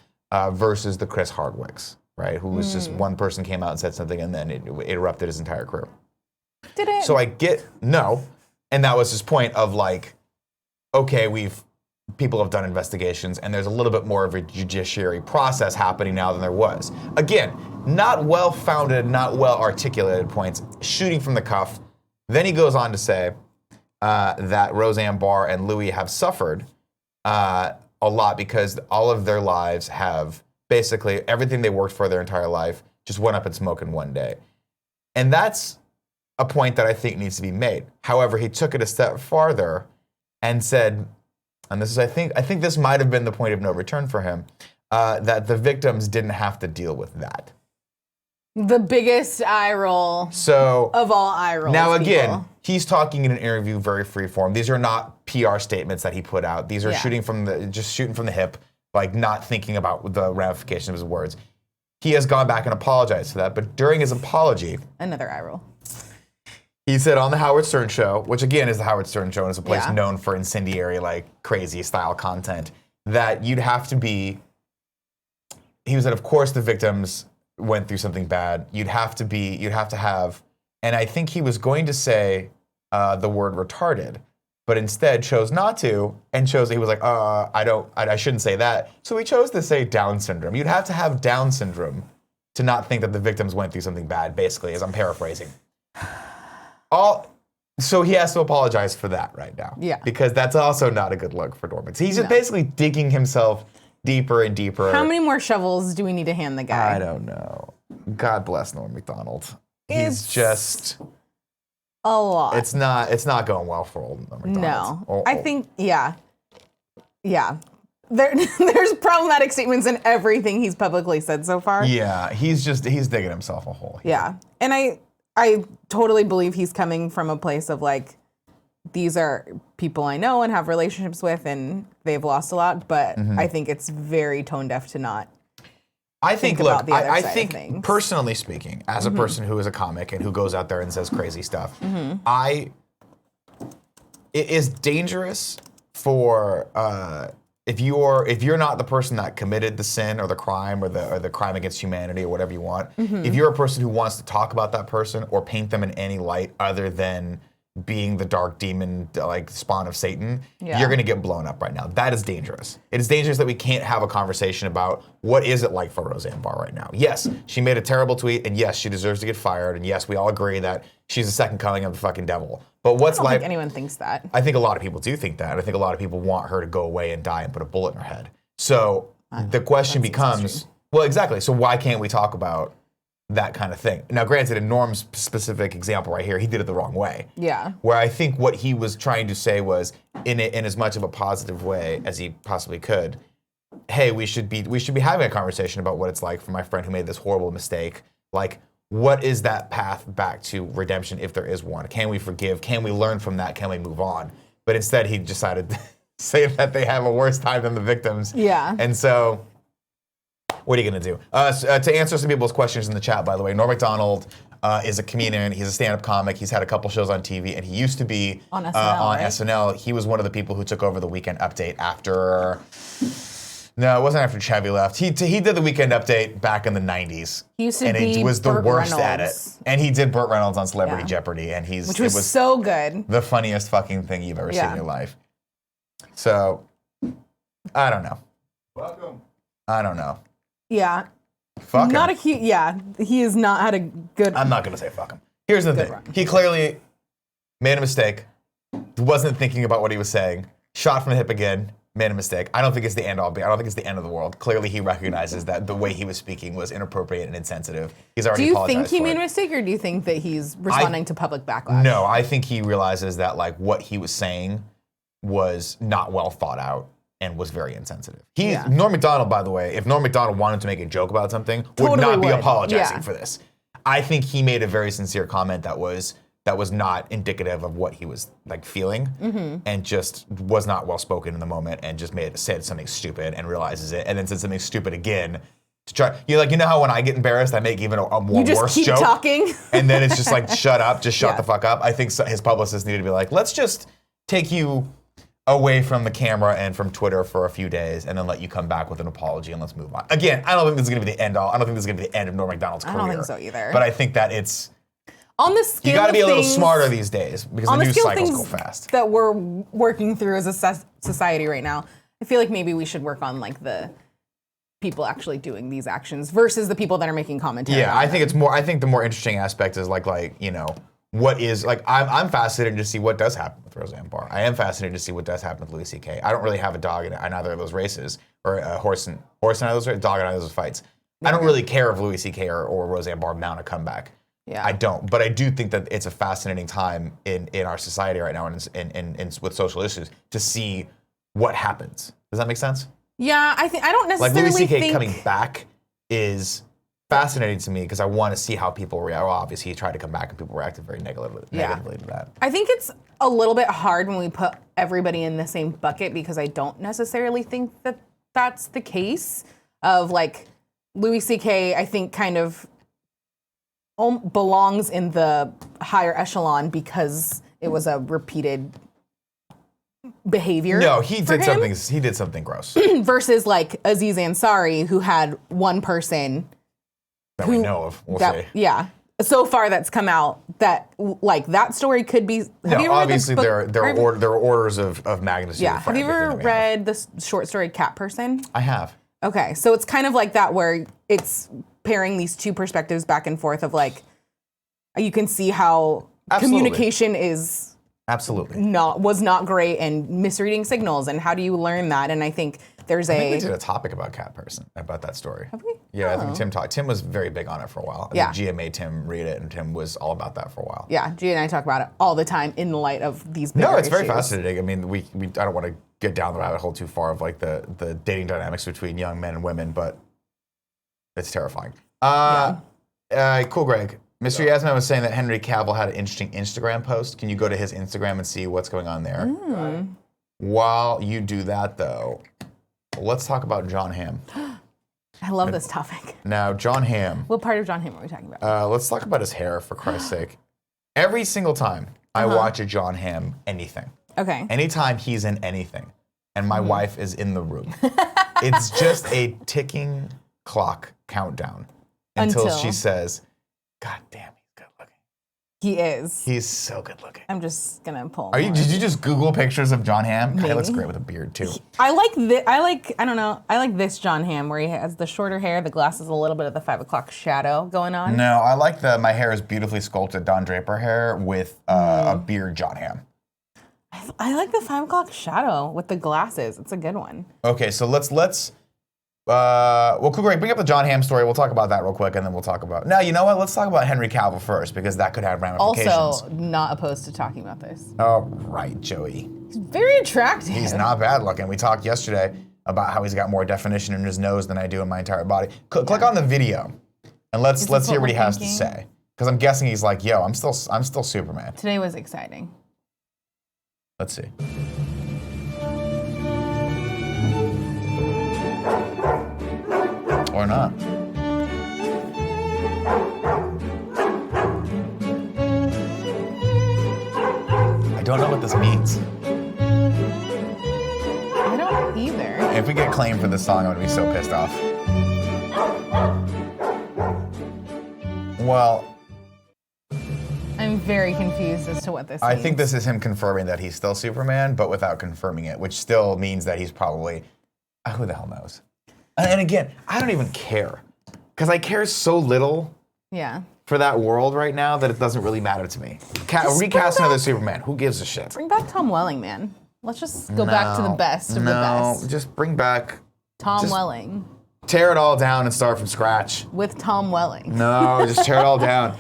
versus the Chris Hardwicks, right? Who was just one person came out and said something and then it interrupted his entire career.
Did it?
So I get, no. And that was his point of like, okay, people have done investigations and there's a little bit more of a judiciary process happening now than there was. Again, not well-founded, not well-articulated points, shooting from the cuff. Then he goes on to say that Roseanne Barr and Louis have suffered a lot because all of their lives have basically everything they worked for their entire life just went up in smoke in one day. And that's a point that I think needs to be made. However, he took it a step farther and said, and this is, I think this might have been the point of no return for him, that the victims didn't have to deal with that.
The biggest eye roll
So
of all eye rolls.
now again,
people.
he's talking in an interview very free form. These are not PR statements that he put out. These are
Yeah.
shooting from the hip, like not thinking about the ramifications of his words. He has gone back and apologized for that, but during his apology,
Another eye roll.
he said on the Howard Stern Show, which again is the Howard Stern Show and is a place
Yeah.
known for incendiary, like crazy style content, that you'd have to be, he said, of course the victims went through something bad. You'd have to have, and I think he was going to say the word retarded, but instead chose not to, and he was like, I shouldn't say that. So he chose to say Down syndrome. You'd have to have Down syndrome to not think that the victims went through something bad, basically, as I'm paraphrasing. So he has to apologize for that right now.
Yeah.
Because that's also not a good look for Norman. So he's just basically digging himself deeper and deeper.
How many more shovels do we need to hand the guy?
I don't know. God bless Norm Macdonald.
It's
He's just
a lot.
it's not going well for old Norm Macdonald.
No. I think, yeah. There's problematic statements in everything he's publicly said so far.
Yeah, he's digging himself a hole.
Yeah. And I totally believe he's coming from a place of like, these are people I know and have relationships with and they've lost a lot, but I think it's very tone deaf to not.
I think,
about
look,
the other
I
side of
think
things.
personally speaking, as a person who is a comic and who goes out there and says crazy stuff, it is dangerous for if you're not the person that committed the sin or the crime or the crime against humanity or whatever you want, if you're a person who wants to talk about that person or paint them in any light other than being the dark demon, like spawn of Satan, you're gonna get blown up right now. That is dangerous. It is dangerous that we can't have a conversation about what is it like for Roseanne Barr right now. Yes, she made a terrible tweet, and yes, she deserves to get fired, and yes, we all agree that she's the second coming of the fucking devil. But what's
I don't
like?
think anyone thinks that.
I think a lot of people do think that. I think a lot of people want her to go away and die and put a bullet in her head. So the question becomes, well, exactly. So why can't we talk about that kind of thing. Now, granted, in Norm's specific example right here, he did it the wrong way.
Yeah.
Where I think what he was trying to say was, in as much of a positive way as he possibly could, hey, we should be having a conversation about what it's like for my friend who made this horrible mistake. Like, what is that path back to redemption if there is one? Can we forgive? Can we learn from that? Can we move on? But instead, he decided to say that they have a worse time than the victims.
Yeah.
And so, what are you going to do? To answer some people's questions in the chat, by the way, Norm Macdonald is a comedian. He's a stand-up comic. He's had a couple shows on TV, and he used to be
on SNL.
SNL. He was one of the people who took over the Weekend Update after... No, it wasn't after Chevy left. He did the Weekend Update back in the 90s.
He used to
and
be
he was the
Burt
worst
Reynolds.
at it. And he did Burt Reynolds on Celebrity
Yeah.
Jeopardy, and
Which was so good.
the funniest fucking thing you've ever seen
Yeah.
in your life. So, I don't know.
Welcome.
I don't know.
Yeah.
Fuck
Not
him.
a cute. Yeah. He has not had a good.
I'm not going to say fuck him. Here's the thing.
run.
He clearly made a mistake, wasn't thinking about what he was saying, shot from the hip again, made a mistake. I don't think it's the end all be. I don't think it's the end of the world. Clearly, he recognizes that the way he was speaking was inappropriate and insensitive. He's already
Do you
apologized
think he
for
made
it.
a mistake, or do you think that he's responding to public backlash?
No, I think he realizes that like what he was saying was not well thought out and was very insensitive.
Yeah.
Norm Macdonald, by the way, if Norm Macdonald wanted to make a joke about something, would
Totally
not be
would.
apologizing
Yeah.
for this. I think he made a very sincere comment that was not indicative of what he was like feeling, and just was not well spoken in the moment, and just said something stupid and realizes it, and then said something stupid again. To try, you know how when I get embarrassed, I make even a more
You just
worse
keep
joke,
talking.
and then it's just like shut up, just shut
Yeah.
the fuck up. I think his publicist needed to be like, let's just take you away from the camera and from Twitter for a few days, and then let you come back with an apology, and let's move on. Again, I don't think this is going to be the end all. I don't think this is going to be the end of Norm Macdonald's career.
I don't think so either.
But I think that it's
On the scale
you got to
of
be a little
things-
smarter these days because
on
the
the
news
scale of
cycles go
things
fast.
that we're working through as a society right now, I feel like maybe we should work on like the people actually doing these actions versus the people that are making commentary.
Yeah,
on
I think
them.
it's more. I think the more interesting aspect is like you know what is like. I'm fascinated to see what does happen with Roseanne Barr. I am fascinated to see what does happen with Louis C.K. I don't really have a dog in either of those races, or a horse in either of those races, dog in either of those fights. I don't really care if Louis C.K. or Roseanne Barr mount a comeback.
Yeah.
I don't, but I do think that it's a fascinating time in our society right now, and with social issues to see what happens. Does that make sense?
Yeah, I don't
Like
necessarily
Louis C.K.
think
coming back is fascinating to me because I want to see how people react. Well, obviously, he tried to come back and people reacted very negatively to that.
I think it's a little bit hard when we put everybody in the same bucket because I don't necessarily think that that's the case. Of like Louis C.K. I think kind of belongs in the higher echelon because it was a repeated behavior.
No, he
for
did
him,
something. He did something gross
versus like Aziz Ansari, who had one person
that we know of. We'll
that
say.
yeah. So far, that's come out that like that story could be. Have you
No,
ever read
obviously
this book?
there are orders of magnitude.
Yeah.
for
Have you
everything
ever
that we have.
read the short story Cat Person?
I have.
Okay, so it's kind of like that where it's pairing these two perspectives back and forth of like, you can see how
Absolutely.
communication is
Absolutely.
was not great and misreading signals, and how do you learn that? And I think there's
I think we did a topic about about that story.
Have we?
Yeah, I
Oh.
think Tim was very big on it for a while. I
Yeah.
think Gia made Tim read it, and Tim was all about that for a while.
Yeah, Gia and I talk about it all the time in the light of these bigger
No, it's very
issues.
fascinating. I mean, we I don't want to get down the rabbit hole too far of like the dating dynamics between young men and women, but it's terrifying. Cool, Greg. Mr. Yasmin was saying that Henry Cavill had an interesting Instagram post. Can you go to his Instagram and see what's going on there? While you do that, though, let's talk about Jon Hamm.
I love this topic.
Now, Jon Hamm.
What part of Jon Hamm are we talking about?
Let's talk about his hair, for Christ's sake. Every single time I watch a Jon Hamm anything,
Okay.
anytime he's in anything, and my wife is in the room, it's just a ticking clock countdown until
Until-
she says, God damn, he's good looking.
He is.
He's so good looking.
I'm just gonna pull.
Are you?
more.
Did you just Google pictures of Jon Hamm? God, he looks
Maybe.
great with a beard too.
I like this. I don't know. I like this Jon Hamm where he has the shorter hair, the glasses, a little bit of the 5 o'clock shadow going on.
No, I like my hair is beautifully sculpted Don Draper hair with a beard Jon Hamm.
I like the 5 o'clock shadow with the glasses. It's a good one.
Okay, so let's Well, cool, great. Bring up the Jon Hamm story. We'll talk about that real quick, and then we'll talk about. Now, you know what? Let's talk about Henry Cavill first, because that could have ramifications.
Also, not opposed to talking about this.
Oh, right, Joey.
He's very attractive.
He's not bad looking. We talked yesterday about how he's got more definition in his nose than I do in my entire body. Click on the video, and let's hear what he has to say. Because I'm guessing he's like, yo, I'm still Superman.
Today was exciting.
Let's see. Or not. I don't know what this means.
I don't either.
If we get claimed for this song, I'm gonna be so pissed off. Well,
I'm very confused as to what this
I
means.
think this is him confirming that he's still Superman, but without confirming it, which still means that he's probably, who the hell knows? And again, I don't even care, because I care so little for that world right now that it doesn't really matter to me. Recast another Superman, who gives a shit?
Bring back Tom Welling, man. Let's just go back to the best of the best.
No, just bring back
Tom Welling.
Tear it all down and start from scratch.
With Tom Welling.
No, just tear it all down.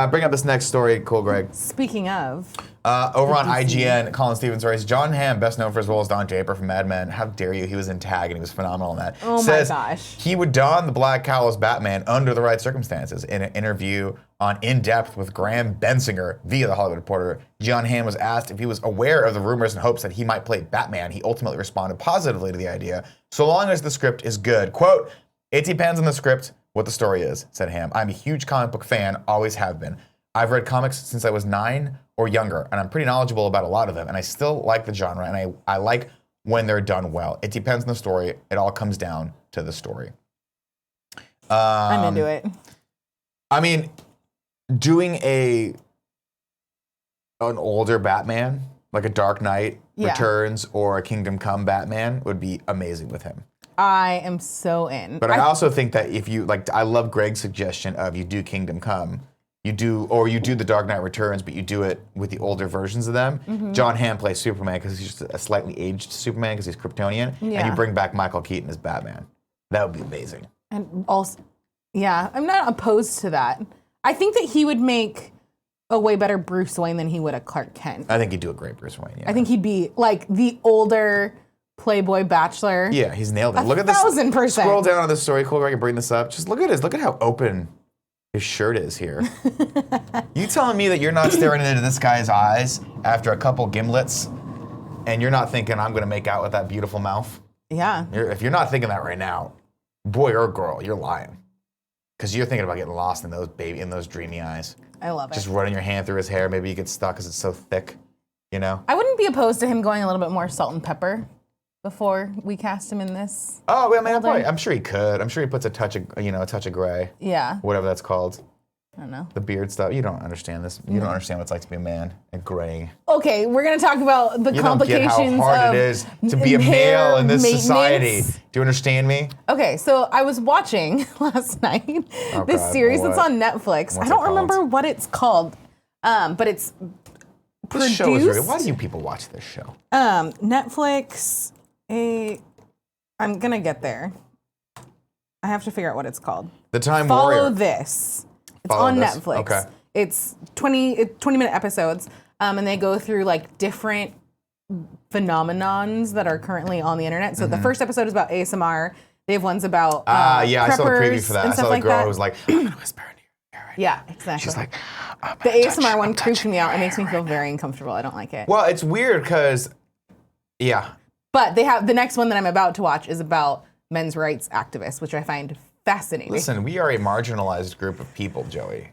Bring up this next story, cool, Greg.
Speaking of.
Over on IGN, Colin Stevens writes, Jon Hamm, best known for his role as Don Draper from Mad Men. How dare you? He was in Tag and he was phenomenal in that.
Oh
Says
my gosh.
he would don the black cowl as Batman under the right circumstances. In an interview on In Depth with Graham Bensinger via The Hollywood Reporter, Jon Hamm was asked if he was aware of the rumors and hopes that he might play Batman. He ultimately responded positively to the idea, so long as the script is good. Quote, it depends on the script, what the story is, said Hamm. I'm a huge comic book fan, always have been. I've read comics since I was 9 or younger, and I'm pretty knowledgeable about a lot of them, and I still like the genre, and I like when they're done well. It depends on the story. It all comes down to the story.
I'm into it.
I mean, doing an older Batman, like a Dark Knight Returns or a Kingdom Come Batman, would be amazing with him.
I am so in.
But I also think that if you, like, I love Greg's suggestion of you do Kingdom Come, you do the Dark Knight Returns, but you do it with the older versions of them.
Mm-hmm.
Jon Hamm plays Superman because he's just a slightly aged Superman because he's Kryptonian, and you bring back Michael Keaton as Batman. That would be amazing.
And also, I'm not opposed to that. I think that he would make a way better Bruce Wayne than he would a Clark Kent.
I think he'd do a great Bruce Wayne. Yeah.
I think he'd be like the older Playboy bachelor.
Yeah, he's nailed it. Look at this.
1,000%. Scroll
down on this story, cool. I can bring this up. Just look at how open his shirt is here. You telling me that you're not staring into this guy's eyes after a couple gimlets, and you're not thinking I'm gonna make out with that beautiful mouth?
Yeah.
If you're not thinking that right now, boy or girl, you're lying. Because you're thinking about getting lost in those dreamy eyes.
I love it.
Just running your hand through his hair. Maybe you get stuck because it's so thick. You know.
I wouldn't be opposed to him going a little bit more salt and pepper before we cast him in this.
Oh, I mean, I'm sure he could. I'm sure he puts a touch of gray.
Yeah.
Whatever that's called.
I don't know.
The beard stuff. You don't understand this. You don't understand what it's like to be a man and graying.
Okay, we're gonna talk about the
You
complications
don't get how hard
of
it is to be a male in this society. Do you understand me?
Okay, so I was watching last night this series that's on Netflix. I don't remember what it's called, but it's
This show is really. Why do you people watch this show?
Netflix. I'm gonna get there. I have to figure out what it's called.
The Time
Follow
Warrior.
This. It's
Follow
on
This.
Netflix.
Okay.
It's 20-minute episodes, and they go through like different phenomenons that are currently on the internet. So the first episode is about ASMR. They have ones about
yeah, I saw the preview for that. I saw the girl who was like, I'm gonna whisper into your ear.
Yeah, exactly.
She's like,
the ASMR one creeps me out. It makes me feel very uncomfortable. I don't like it.
Well, it's weird because, yeah.
But they have the next one that I'm about to watch is about men's rights activists, which I find fascinating.
Listen, we are a marginalized group of people, Joey,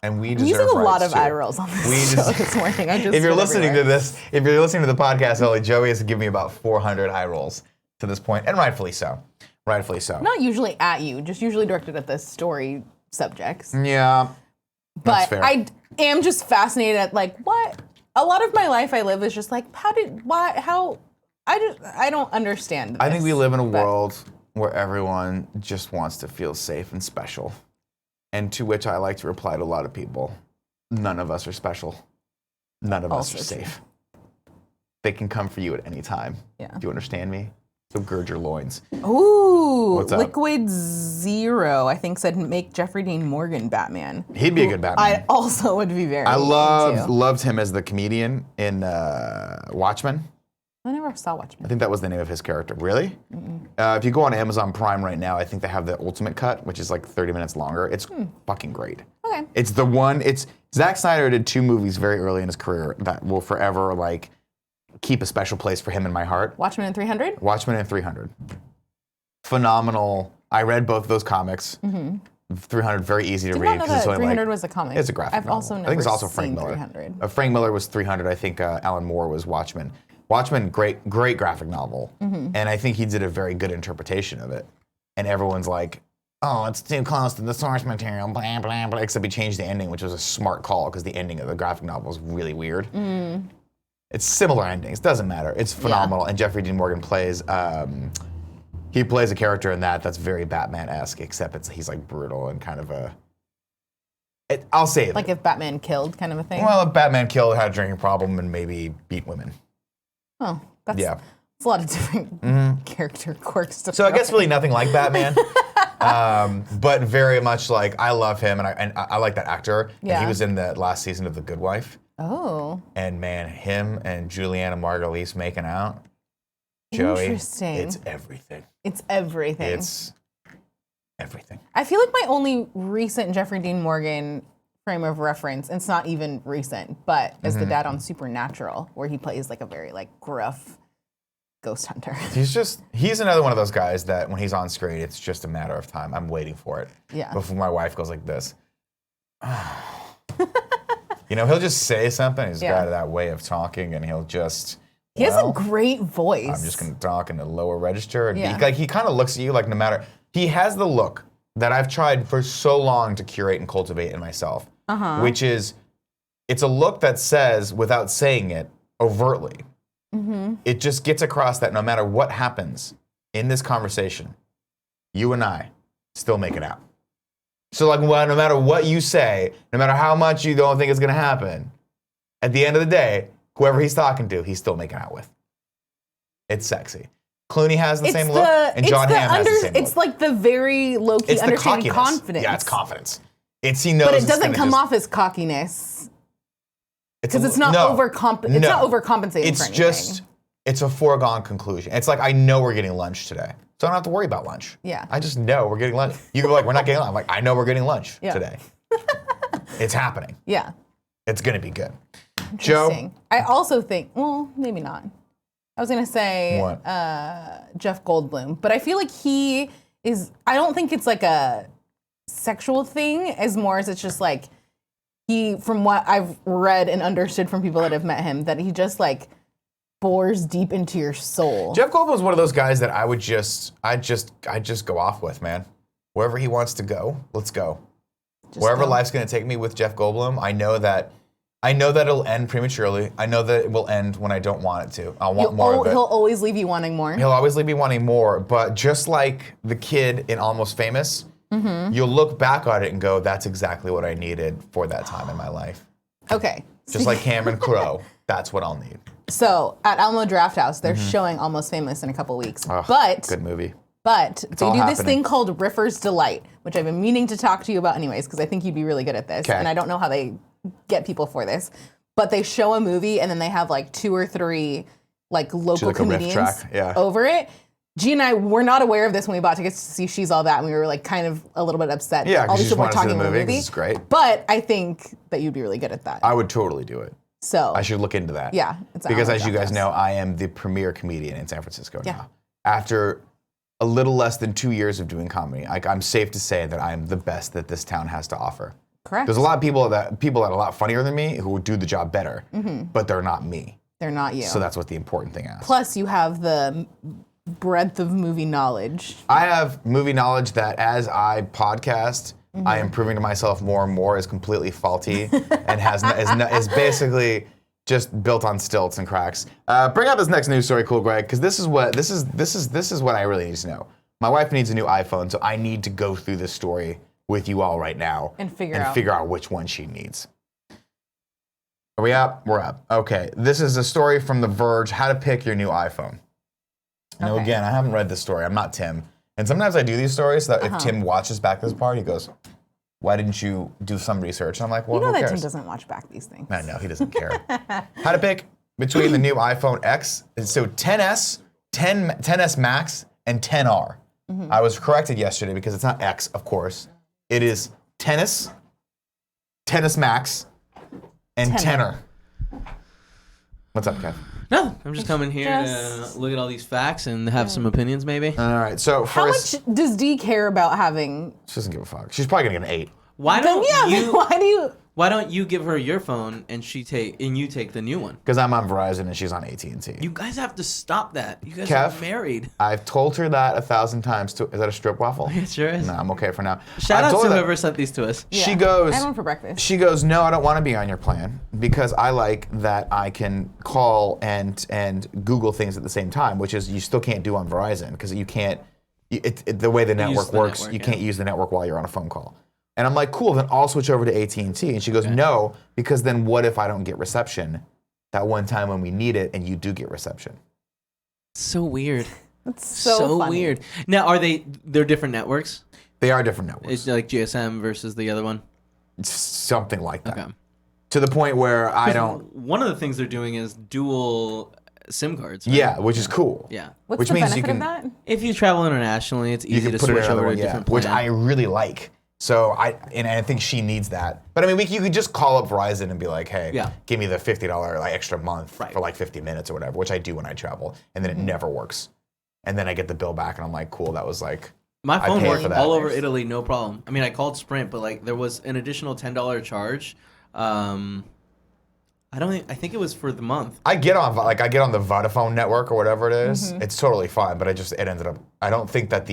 and we
I'm
deserve
using a lot
rights
of
too.
eye rolls on this show this morning. I just
if you're
spit
listening
everywhere.
to this, if you're listening to the podcast, only Joey has given me about 400 eye rolls to this point, and rightfully so. Rightfully so.
Not usually at you, just usually directed at the story subjects.
Yeah.
But
fair.
I am just fascinated at like what a lot of my life I live is just like I don't understand.
I think we live in a world where everyone just wants to feel safe and special. And to which I like to reply to a lot of people, none of us are special. None of us are safe. They can come for you at any time.
Yeah.
Do you understand me? So gird your loins.
Ooh,
What's up?
Liquid Zero, I think, said make Jeffrey Dean Morgan Batman.
He'd be a good Batman.
I also would be very
I
into.
loved him as the comedian in Watchmen.
I never saw
I
Watchmen.
think that was the name of his character. Really? If you go on Amazon Prime right now, I think they have the ultimate cut, which is like 30 minutes longer. It's fucking great.
Okay.
It's the one. It's Zack Snyder did 2 movies very early in his career that will forever like keep a special place for him in my heart.
Watchmen and 300?
Watchmen and 300. Phenomenal. I read both of those comics. 300 very easy to
Did
read.
not know
'cause it's
that
only
300
like,
was a comic.
It's a graphic
I've
novel.
also never
I think it's also Frank
seen
Miller.
300.
Frank Miller was 300. I think Alan Moore was Watchmen. Watchmen, great graphic novel. And I think he did a very good interpretation of it. And everyone's like, oh, it's too close to the source material, blah, blah, blah. Except he changed the ending, which was a smart call because the ending of the graphic novel is really weird. It's similar endings, doesn't matter. It's phenomenal. And Jeffrey Dean Morgan plays, he plays a character in that's very Batman-esque, except he's like brutal and kind of I'll say it.
Like if Batman killed kind of a thing?
Well, if Batman killed, had a drinking problem, and maybe beat women.
Oh, that's
Yeah.
it's a lot of different character quirks to
So I
throw
guess
in.
really nothing like Batman, but very much like I love him and I like that actor. And
Yeah.
he was in the last season of The Good Wife.
Oh,
And man, him and Juliana Margulies making out, Joey,
interesting.
it's everything.
It's everything.
It's everything.
I feel like my only recent Jeffrey Dean Morgan frame of reference, and it's not even recent, but is the dad on Supernatural, where he plays like a very like gruff ghost hunter.
He's another one of those guys that when he's on screen, it's just a matter of time. I'm waiting for it.
Yeah.
Before my wife goes like this. He'll just say something. He's got that way of talking, and he'll just.
He has a great voice.
I'm just gonna talk in the lower register, and
Yeah.
he kind of looks at you like no matter. He has the look that I've tried for so long to curate and cultivate in myself, which is, it's a look that says without saying it overtly. It just gets across that no matter what happens in this conversation, you and I still make it out. So like, well, no matter what you say, no matter how much you don't think it's gonna happen, at the end of the day, whoever he's talking to, he's still making out with. It's sexy. Clooney has the same look, and Jon Hamm has the same look.
It's like the very low-key
It's the
understated
cockiness.
confidence.
Yeah, it's confidence. He knows.
But it
it's
doesn't
gonna
come
just-
off as cockiness.
a
Because it's not
no,
overcompensating
no.
for anything.
It's just, it's a foregone conclusion. It's like, I know we're getting lunch today, so I don't have to worry about lunch.
Yeah.
I just know we're getting lunch. You can be like, we're not getting lunch. I'm like, I know we're getting lunch
Yeah.
today. It's happening.
Yeah.
It's gonna be good. Joe,
Interesting. I also think, well, maybe not. I was gonna say
What?
Jeff Goldblum, but I feel like he is. I don't think it's like a sexual thing as more as it's just like from what I've read and understood from people that have met him, that he just like bores deep into your soul.
Jeff Goldblum's one of those guys that I just go off with, man. Wherever he wants to go, let's go. Wherever
go.
life's gonna take me with Jeff Goldblum, I know that it'll end prematurely. I know that it will end when I don't want it to. I'll want more of it.
He'll always leave you wanting more.
He'll always leave me wanting more, but just like the kid in Almost Famous, you'll look back at it and go, that's exactly what I needed for that time in my life.
Okay.
Just like Cameron Crowe, that's what I'll need.
So at Alamo Drafthouse, they're showing Almost Famous in a couple weeks.
Oh,
but
good movie.
But they
all
do this
happening.
thing called Riffer's Delight, which I've been meaning to talk to you about anyways, because I think you'd be really good at this.
'Kay.
And I don't know how they get people for this. But they show a movie and then they have like 2 or 3 like local
like a riff
comedians
track, yeah.
over it. G and I were not aware of this when we bought tickets to see She's All That, and we were like kind of a little bit upset.
Yeah,
that
'cause
all
you
these
just
people were
wanted to see
talking
the
about the
movie, 'cause
movie.
it's great.
But I think that you'd be really good at that.
I would totally do it.
So
I should look into that.
yeah, it's
Because
Alamo
as you guys
Drafthouse.
know, I am the premier comedian in San Francisco
Yeah.
now. After a little less than 2 years of doing comedy, I'm safe to say that I'm the best that this town has to offer.
Correct.
There's a lot of people that are a lot funnier than me who would do the job better, but they're not me.
They're not you.
So that's what the important thing is.
Plus, you have the breadth of movie knowledge.
I have movie knowledge that as I podcast, I am proving to myself more and more is completely faulty and is basically just built on stilts and cracks. Bring up this next news story, cool Greg, because this is what I really need to know. My wife needs a new iPhone, so I need to go through this story with you all right now
And figure out
which one she needs. Are we up? We're up. Okay. This is a story from The Verge, how to pick your new iPhone. Now,
Okay.
again, I haven't read this story. I'm not Tim. And sometimes I do these stories so that if Tim watches back this part, he goes, why didn't you do some research? And I'm like, well,
You know
who
that
cares?
Tim doesn't watch back these things.
I know, he doesn't care. How to pick between the new iPhone X, so 10S, 10S Max, and 10R. I was corrected yesterday because it's not X, of course. It is 10S, 10S Max, and 10er. What's up, Kev?
No, I'm just coming here
Just-
to look at all these facts and have some opinions, maybe.
All right, so
How
first,
much does D care about having?
she doesn't give a fuck. She's probably gonna get an 8.
Why
Then,
don't
yeah,
you?
why do you?
Why don't you give her your phone and you take the new one?
Because I'm on Verizon and she's on AT&T.
You guys have to stop that. You guys
Kev?
are married.
I've told her that 1,000 times. Is that a strip waffle?
It sure is.
No, I'm okay for now.
Shout
I
out
told
to
her that-
whoever sent these to us.
She
Yeah.
goes.
I had one for breakfast.
She goes, no, I don't want to be on your plan because I like that I can call and Google things at the same time, which is you still can't do on Verizon because you can't. The way the network
the
works,
network,
you
yeah.
can't use the network while you're on a phone call. And I'm like, cool, then I'll switch over to AT&T. And she goes, no, because then what if I don't get reception that one time when we need it and you do get reception?
So weird.
It's so funny.
weird. Now, they're different networks?
They are different networks.
It's like GSM versus the other one?
It's something like that.
Okay.
To the point where I don't.
One of the things they're doing is dual SIM cards. Right?
Yeah, which is cool.
Yeah.
What's
Which
the
means you
benefit
can-
of that?
If you travel internationally, it's
You
easy
can
to
put it in
switch
another
over
one,
to a different
which
plan.
I really like. So I think she needs that. But I mean, you could just call up Verizon and be like, hey,
Yeah.
give me the $50 like extra month
Right.
for like 50 minutes or whatever, which I do when I travel, and then it never works. And then I get the bill back, and I'm like, cool, that was like.
My
I
phone
paid
worked
for that.
all over Italy, no problem. I mean, I called Sprint, but like there was an additional $10 charge. I think it was for the month.
I get on the Vodafone network or whatever it is. It's totally fine, but it ended up. I don't think that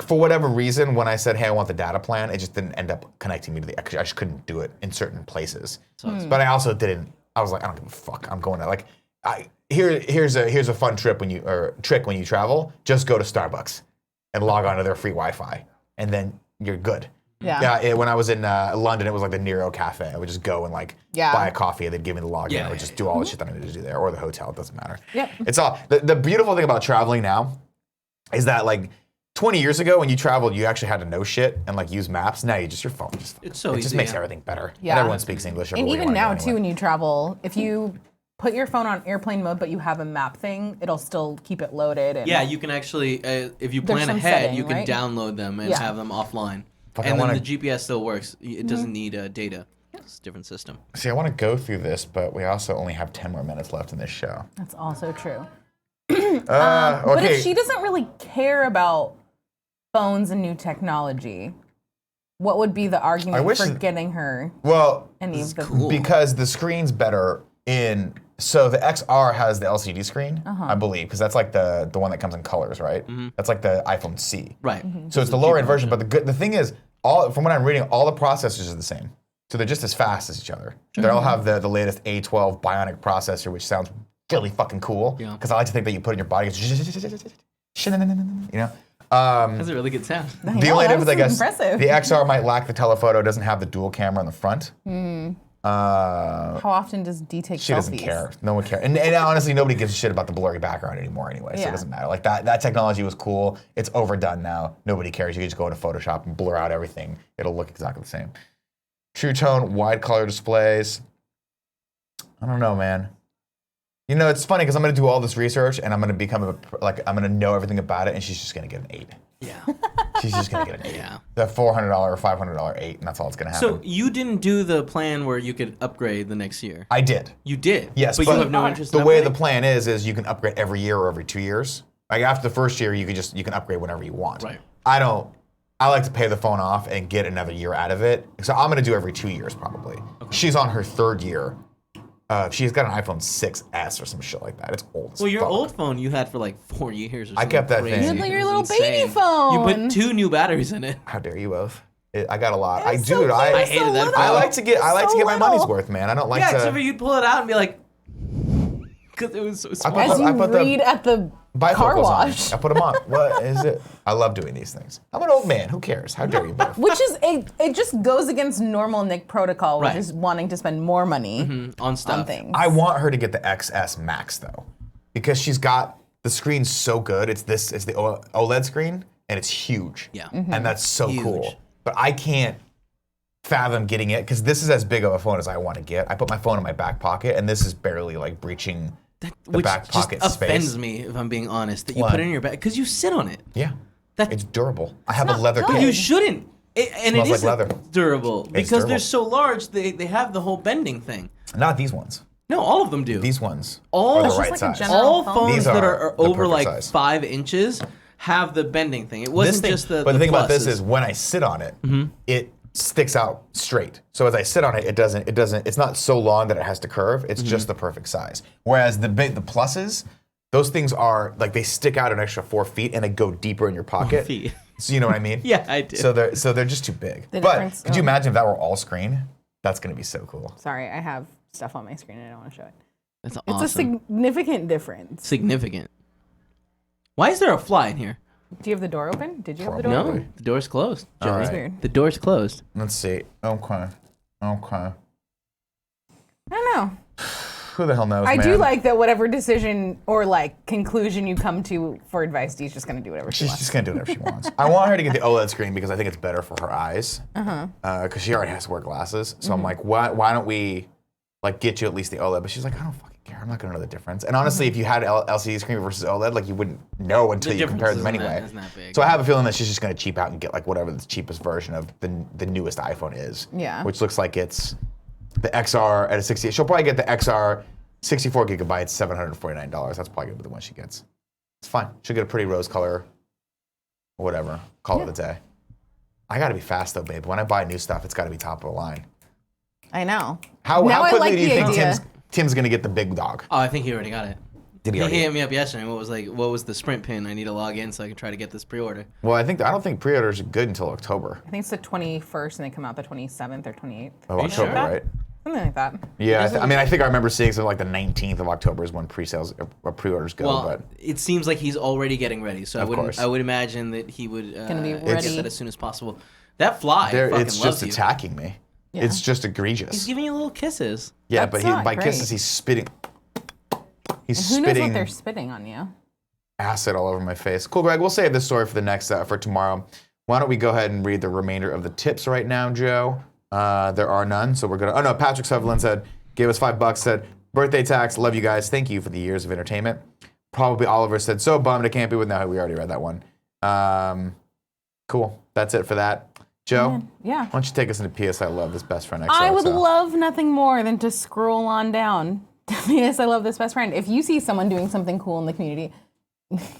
for whatever reason, when I said, hey, I want the data plan, it just didn't end up connecting me to I just couldn't do it in certain places. But I also didn't. I was like, I don't give a fuck. I'm going to here's a fun trick when you travel. Just go to Starbucks and log on to their free Wi-Fi, and then you're good.
Yeah.
When I was in London, it was like the Nero Cafe. I would just go and buy a coffee, and they'd give me the login.
Yeah,
I would just do all the shit that I needed to do there, or the hotel. It doesn't matter.
Yep.
It's all the beautiful thing about traveling now is that 20 years ago when you traveled, you actually had to know shit and use maps. Now your phone just
It's so
it just
easy,
makes
yeah.
everything better.
Yeah.
And everyone speaks English.
And
everywhere you
even
wanna
now
go
too,
anyway.
when you travel, if you put your phone on airplane mode, but you have a map thing, it'll still keep it loaded. And
Yeah, you can actually, if you
There's
plan
some
ahead,
setting,
you can
right?
download them and
Yeah.
have them offline.
Fuck, I
And then
wanna-
the GPS still works. It doesn't need data. It's a different system.
See, I want to go through this, but we also only have 10 more minutes left in this show.
That's also true.
Okay.
But if she doesn't really care about phones and new technology, what would be the argument
wish
for
that-
getting her
well,
any of the?
cool.
because the screen's better in. So the XR has the LCD screen, I believe, because that's the one that comes in colors, right? That's like the iPhone C.
Right.
So it's the lower end version, but the thing is, from what I'm reading, all the processors are the same. So they're just as fast as each other. They all have the latest A12 Bionic processor, which sounds really fucking cool.
Yeah.
Because I like to think that you put it in your body, you know.
That's a really good sound.
The
know,
only
that
difference,
was
I guess,
impressive.
the XR might lack the telephoto, doesn't have the dual camera in the front.
How often does D take
She
selfies?
doesn't care. No one cares. And honestly, nobody gives a shit about the blurry background anymore anyway, so
Yeah.
it doesn't matter. That technology was cool. It's overdone now. Nobody cares. You can just go into Photoshop and blur out everything. It'll look exactly the same. True tone, wide color displays. I don't know, man. You know, it's funny because I'm going to do all this research and I'm going to become I'm going to know everything about it, and she's just going to get an 8.
Yeah.
She's just going to get an 8.
Yeah.
The $400 or $500 8, and that's all it's going to happen.
So you didn't do the plan where you could upgrade the next year.
I did.
You did.
Yes,
but you have no interest.
The
in
way the
upgrading?
plan is you can upgrade every year or every 2 years. Like after the first year, you can upgrade whenever you want.
Right.
I like to pay the phone off and get another year out of it. So I'm gonna do every 2 years probably. Okay. She's on her 3rd year. She's got an iPhone 6S or some shit like that. It's old as
Well, your
fuck.
old phone you had for like 4 years or something.
I kept that
crazy.
thing.
You had like
It
your
was
little baby
insane.
phone.
You put 2 new batteries in it.
How dare you both? I got a lot.
It's so cute,
I
it's
hated
so
that
little.
phone.
I like to get
So
my money's
little.
worth, man. I don't like
Yeah,
to.
except for you'd pull it out and be like, because it was so small.
As you
I put the
read at the car
bifocals
wash.
on. I put them on. What is it? I love doing these things. I'm an old man. Who cares? How dare you both?
Which is it just goes against normal Nick protocol, which
Right.
is wanting to spend more money
on stuff.
on things.
I want her to get the XS Max though, because she's got the screen's so good. It's the OLED screen, and it's huge.
Yeah.
And that's so
Huge.
cool. But I can't fathom getting it because this is as big of a phone as I want to get. I put my phone in my back pocket, and this is barely like breaching the
Which
back
just
pocket
offends
space.
me, if I'm being honest, that you
Why?
put it in your back because you sit on it.
Yeah.
That-
It's durable. I have a
not
leather
good.
case.
You shouldn't. And
Smells
it
like
is
leather.
durable because
durable.
they're so large. They have the whole bending thing.
Not these ones.
No, all of them do.
These ones
All-
are the
It's
right
just like a
size.
general-
all
phone.
phones
These
that
are
are
the
over
perfect
like
size.
5 inches have the bending thing. It wasn't
This thing,
just the.
but the thing about this
pluses.
is when I sit on it, it sticks out straight. So as I sit on it, it doesn't. It's not so long that it has to curve. It's just the perfect size. Whereas the pluses, those things are like they stick out an extra 4 feet and they go deeper in your pocket.
feet.
So you know what I mean?
Yeah, I do.
So they're just too big.
The
But
difference-
could you imagine if that were all screen? That's gonna be so cool.
Sorry, I have stuff on my screen and I don't want to show it.
That's
It's
awesome.
a significant difference.
Significant. Why is there a fly in here?
Do you have the door open? Did you have the door
No,
open?
the door's closed.
All
Joey.
right.
It's weird.
The door's closed.
Let's see. Okay.
I don't know.
Who the hell knows?
I
man?
do like that whatever decision or like conclusion you come to for advice, Dee's just gonna do whatever she
She's
wants.
just gonna do whatever she wants. I want her to get the OLED screen because I think it's better for her eyes. Because she already has to wear glasses. So I'm like, why don't we like get you at least the OLED? But she's like, I don't fucking care. I'm not gonna know the difference. And honestly, if you had LCD screen versus OLED, like you wouldn't know until you
difference
compare them
isn't that-
anyway.
isn't that big.
So I have a feeling that she's just gonna cheap out and get like whatever the cheapest version of the newest iPhone is.
Yeah.
Which looks like it's the XR at a 68. She'll probably get the XR 64 gigabytes, $749. That's probably gonna be the one she gets. It's fine. She'll get a pretty rose color or whatever. Call it a day. I gotta be fast though, babe. When I buy new stuff, it's gotta be top of the line.
I know.
How
Now I
quickly
like
do you
the
think
idea.
Tim's gonna get the big dog?
Oh, I think he already got it.
Did he
He
already?
hit me up yesterday. What was the sprint pin? I need to log in so I can try to get this pre-order.
Well, I don't think pre-orders are good until October
I think it's the 21st and they come out the 27th or 28th.
of
you
October,
sure?
right?
Something like that.
Yeah, I think I remember seeing something like the 19th of October is when pre-sales or pre-orders go.
Well,
but
it seems like he's already getting ready, so
Of course.
I would imagine that he would
Gonna be
get
ready.
that as soon as possible. That fly fucking
it's
loves
just
you.
attacking me.
Yeah.
It's just
He's
egregious.
giving you little kisses.
Yeah,
That's
but
not
by
great.
kisses he's spitting. He's
Who knows what
spitting
they're spitting on you?
acid all over my face. Cool, Greg. We'll save this story for the next for tomorrow. Why don't we go ahead and read the remainder of the tips right now, Joe? There are none, so we're gonna. Oh no, Patrick Sutherland said, gave us $5. Said, birthday tax. Love you guys. Thank you for the years of entertainment. Probably Oliver said, so bummed I can't be with. No, we already read that one. Cool. That's it for that. Joe,
Yeah.
why don't you take us into PS I Love This Best Friend XR?
I would love nothing more than to scroll on down to PS I Love This Best Friend. If you see someone doing something cool in the community,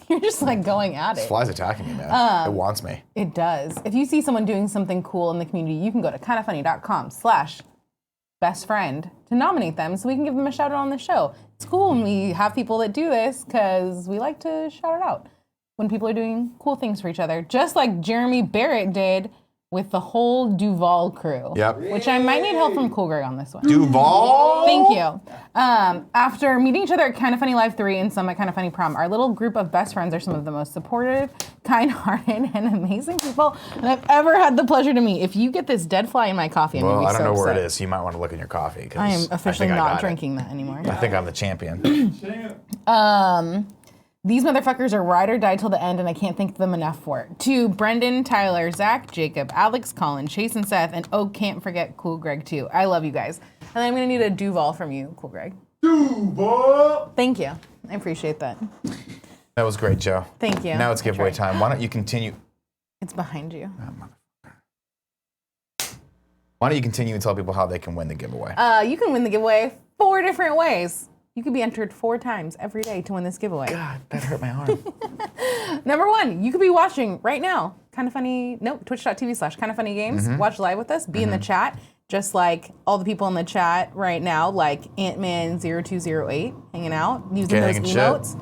you're just like going at
This
it.
fly's attacking me, man. It wants me.
It does. If you see someone doing something cool in the community, you can go to kindafunny.com/bestfriend to nominate them so we can give them a shout out on the show. It's cool when we have people that do this because we like to shout it out when people are doing cool things for each other, just like Jeremy Barrett did with the whole Duval crew.
Yep.
Which I might need help from Cool Greg on this one.
Duval.
Thank you. After meeting each other at Kinda Funny Live 3 and some at Kinda Funny Prom, our little group of best friends are some of the most supportive, kind-hearted, and amazing people that I've ever had the pleasure to meet. If you get this dead fly in my coffee, I'm
Well,
gonna be
I don't
so
know where it
upset.
is. So you might want to look in your coffee. 'Cause
I am officially
think I got
not
it.
drinking that anymore.
I think I'm the champion.
These motherfuckers are ride or die till the end, and I can't thank them enough for it. To Brendan, Tyler, Zach, Jacob, Alex, Colin, Chase, and Seth, and oh, can't forget Cool Greg too. I love you guys. And I'm gonna need a Duval from you, Cool Greg.
Duval.
Thank you. I appreciate that.
That was great, Joe.
Thank you.
Now it's
I
giveaway
tried.
time. Why don't you continue?
It's behind you.
Why don't you continue and tell people how they can win the giveaway?
You can win the giveaway 4 different ways. You could be entered 4 times every day to win this giveaway.
God, that hurt my arm.
Number 1, you could be watching right now. Twitch.tv/kindafunnygames. Watch live with us. Be in the chat, just like all the people in the chat right now, like Antman0208 hanging out, using those
hanging shit.
emotes.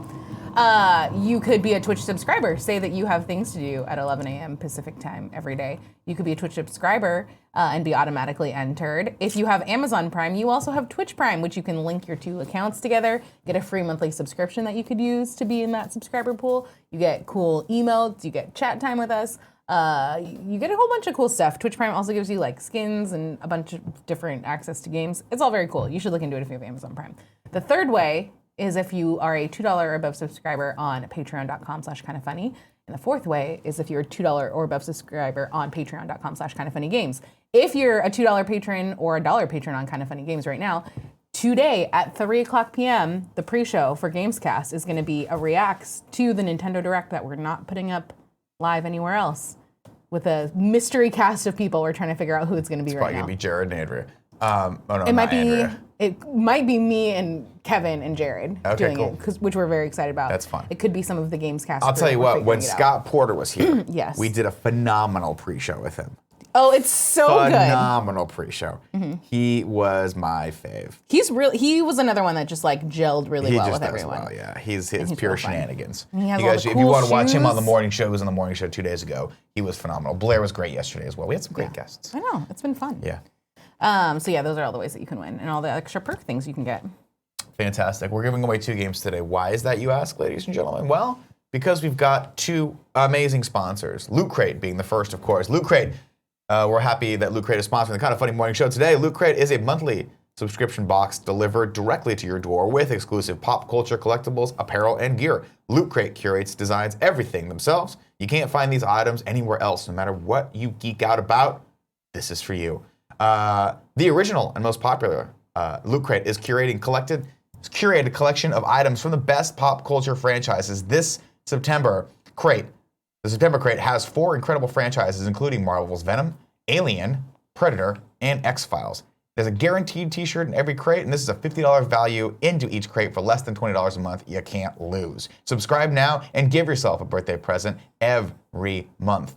You could be a Twitch subscriber. Say that you have things to do at 11 a.m. Pacific time every day. You could be a Twitch subscriber and be automatically entered. If you have Amazon Prime, you also have Twitch Prime, which you can link your 2 accounts together, get a free monthly subscription that you could use to be in that subscriber pool. You get cool emotes, you get chat time with us. You get a whole bunch of cool stuff. Twitch Prime also gives you like skins and a bunch of different access to games. It's all very cool. You should look into it if you have Amazon Prime. The third way is if you are a $2 or above subscriber on patreon.com/kindoffunny. And the fourth way is if you're a $2 or above subscriber on patreon.com/kindoffunnygames. If you're a $2 patron or a $1 patron on Kind of Funny Games right now, today at 3 o'clock p.m., the pre-show for Gamescast is going to be a reacts to the Nintendo Direct that we're not putting up live anywhere else, with a mystery cast of people. We're trying to figure out who it's going to be right now.
Probably gonna be Jared and Andrea.
It might be me and Kevin and Jared doing
cool.
it, which we're very excited about.
That's fun.
It could be some of the Gamescast.
I'll tell you what, when Scott Porter was here,
Yes.
we did a phenomenal pre-show with him.
Oh, it's so
Phenomenal pre-show. He was my fave.
He was another one that just like gelled really well with everyone.
Well, yeah. He's pure
real fun.
shenanigans.
He has
You
all
guys,
the
if you
cool
want to watch him on the
shoes.
morning show, he was on the morning show 2 days ago. He was phenomenal. Blair was great yesterday as well. We had some great guests.
I know, it's been fun.
Yeah.
So yeah, those are all the ways that you can win and all the extra perk things you can get.
Fantastic. We're giving away 2 games today. Why is that, you ask, ladies and gentlemen? Well, because we've got 2 amazing sponsors. Loot Crate being the first, of course. Loot Crate. We're happy that Loot Crate is sponsoring the Kind of Funny Morning Show today. Loot Crate is a monthly subscription box delivered directly to your door with exclusive pop culture collectibles, apparel, and gear. Loot Crate curates, designs everything themselves. You can't find these items anywhere else. No matter what you geek out about, this is for you. The original and most popular Loot Crate is curated collection of items from the best pop culture franchises. This September crate, the September crate has 4 incredible franchises, including Marvel's Venom, Alien, Predator, and X-Files. There's a guaranteed t-shirt in every crate, and this is a $50 value into each crate for less than $20 a month. You can't lose. Subscribe now and give yourself a birthday present every month.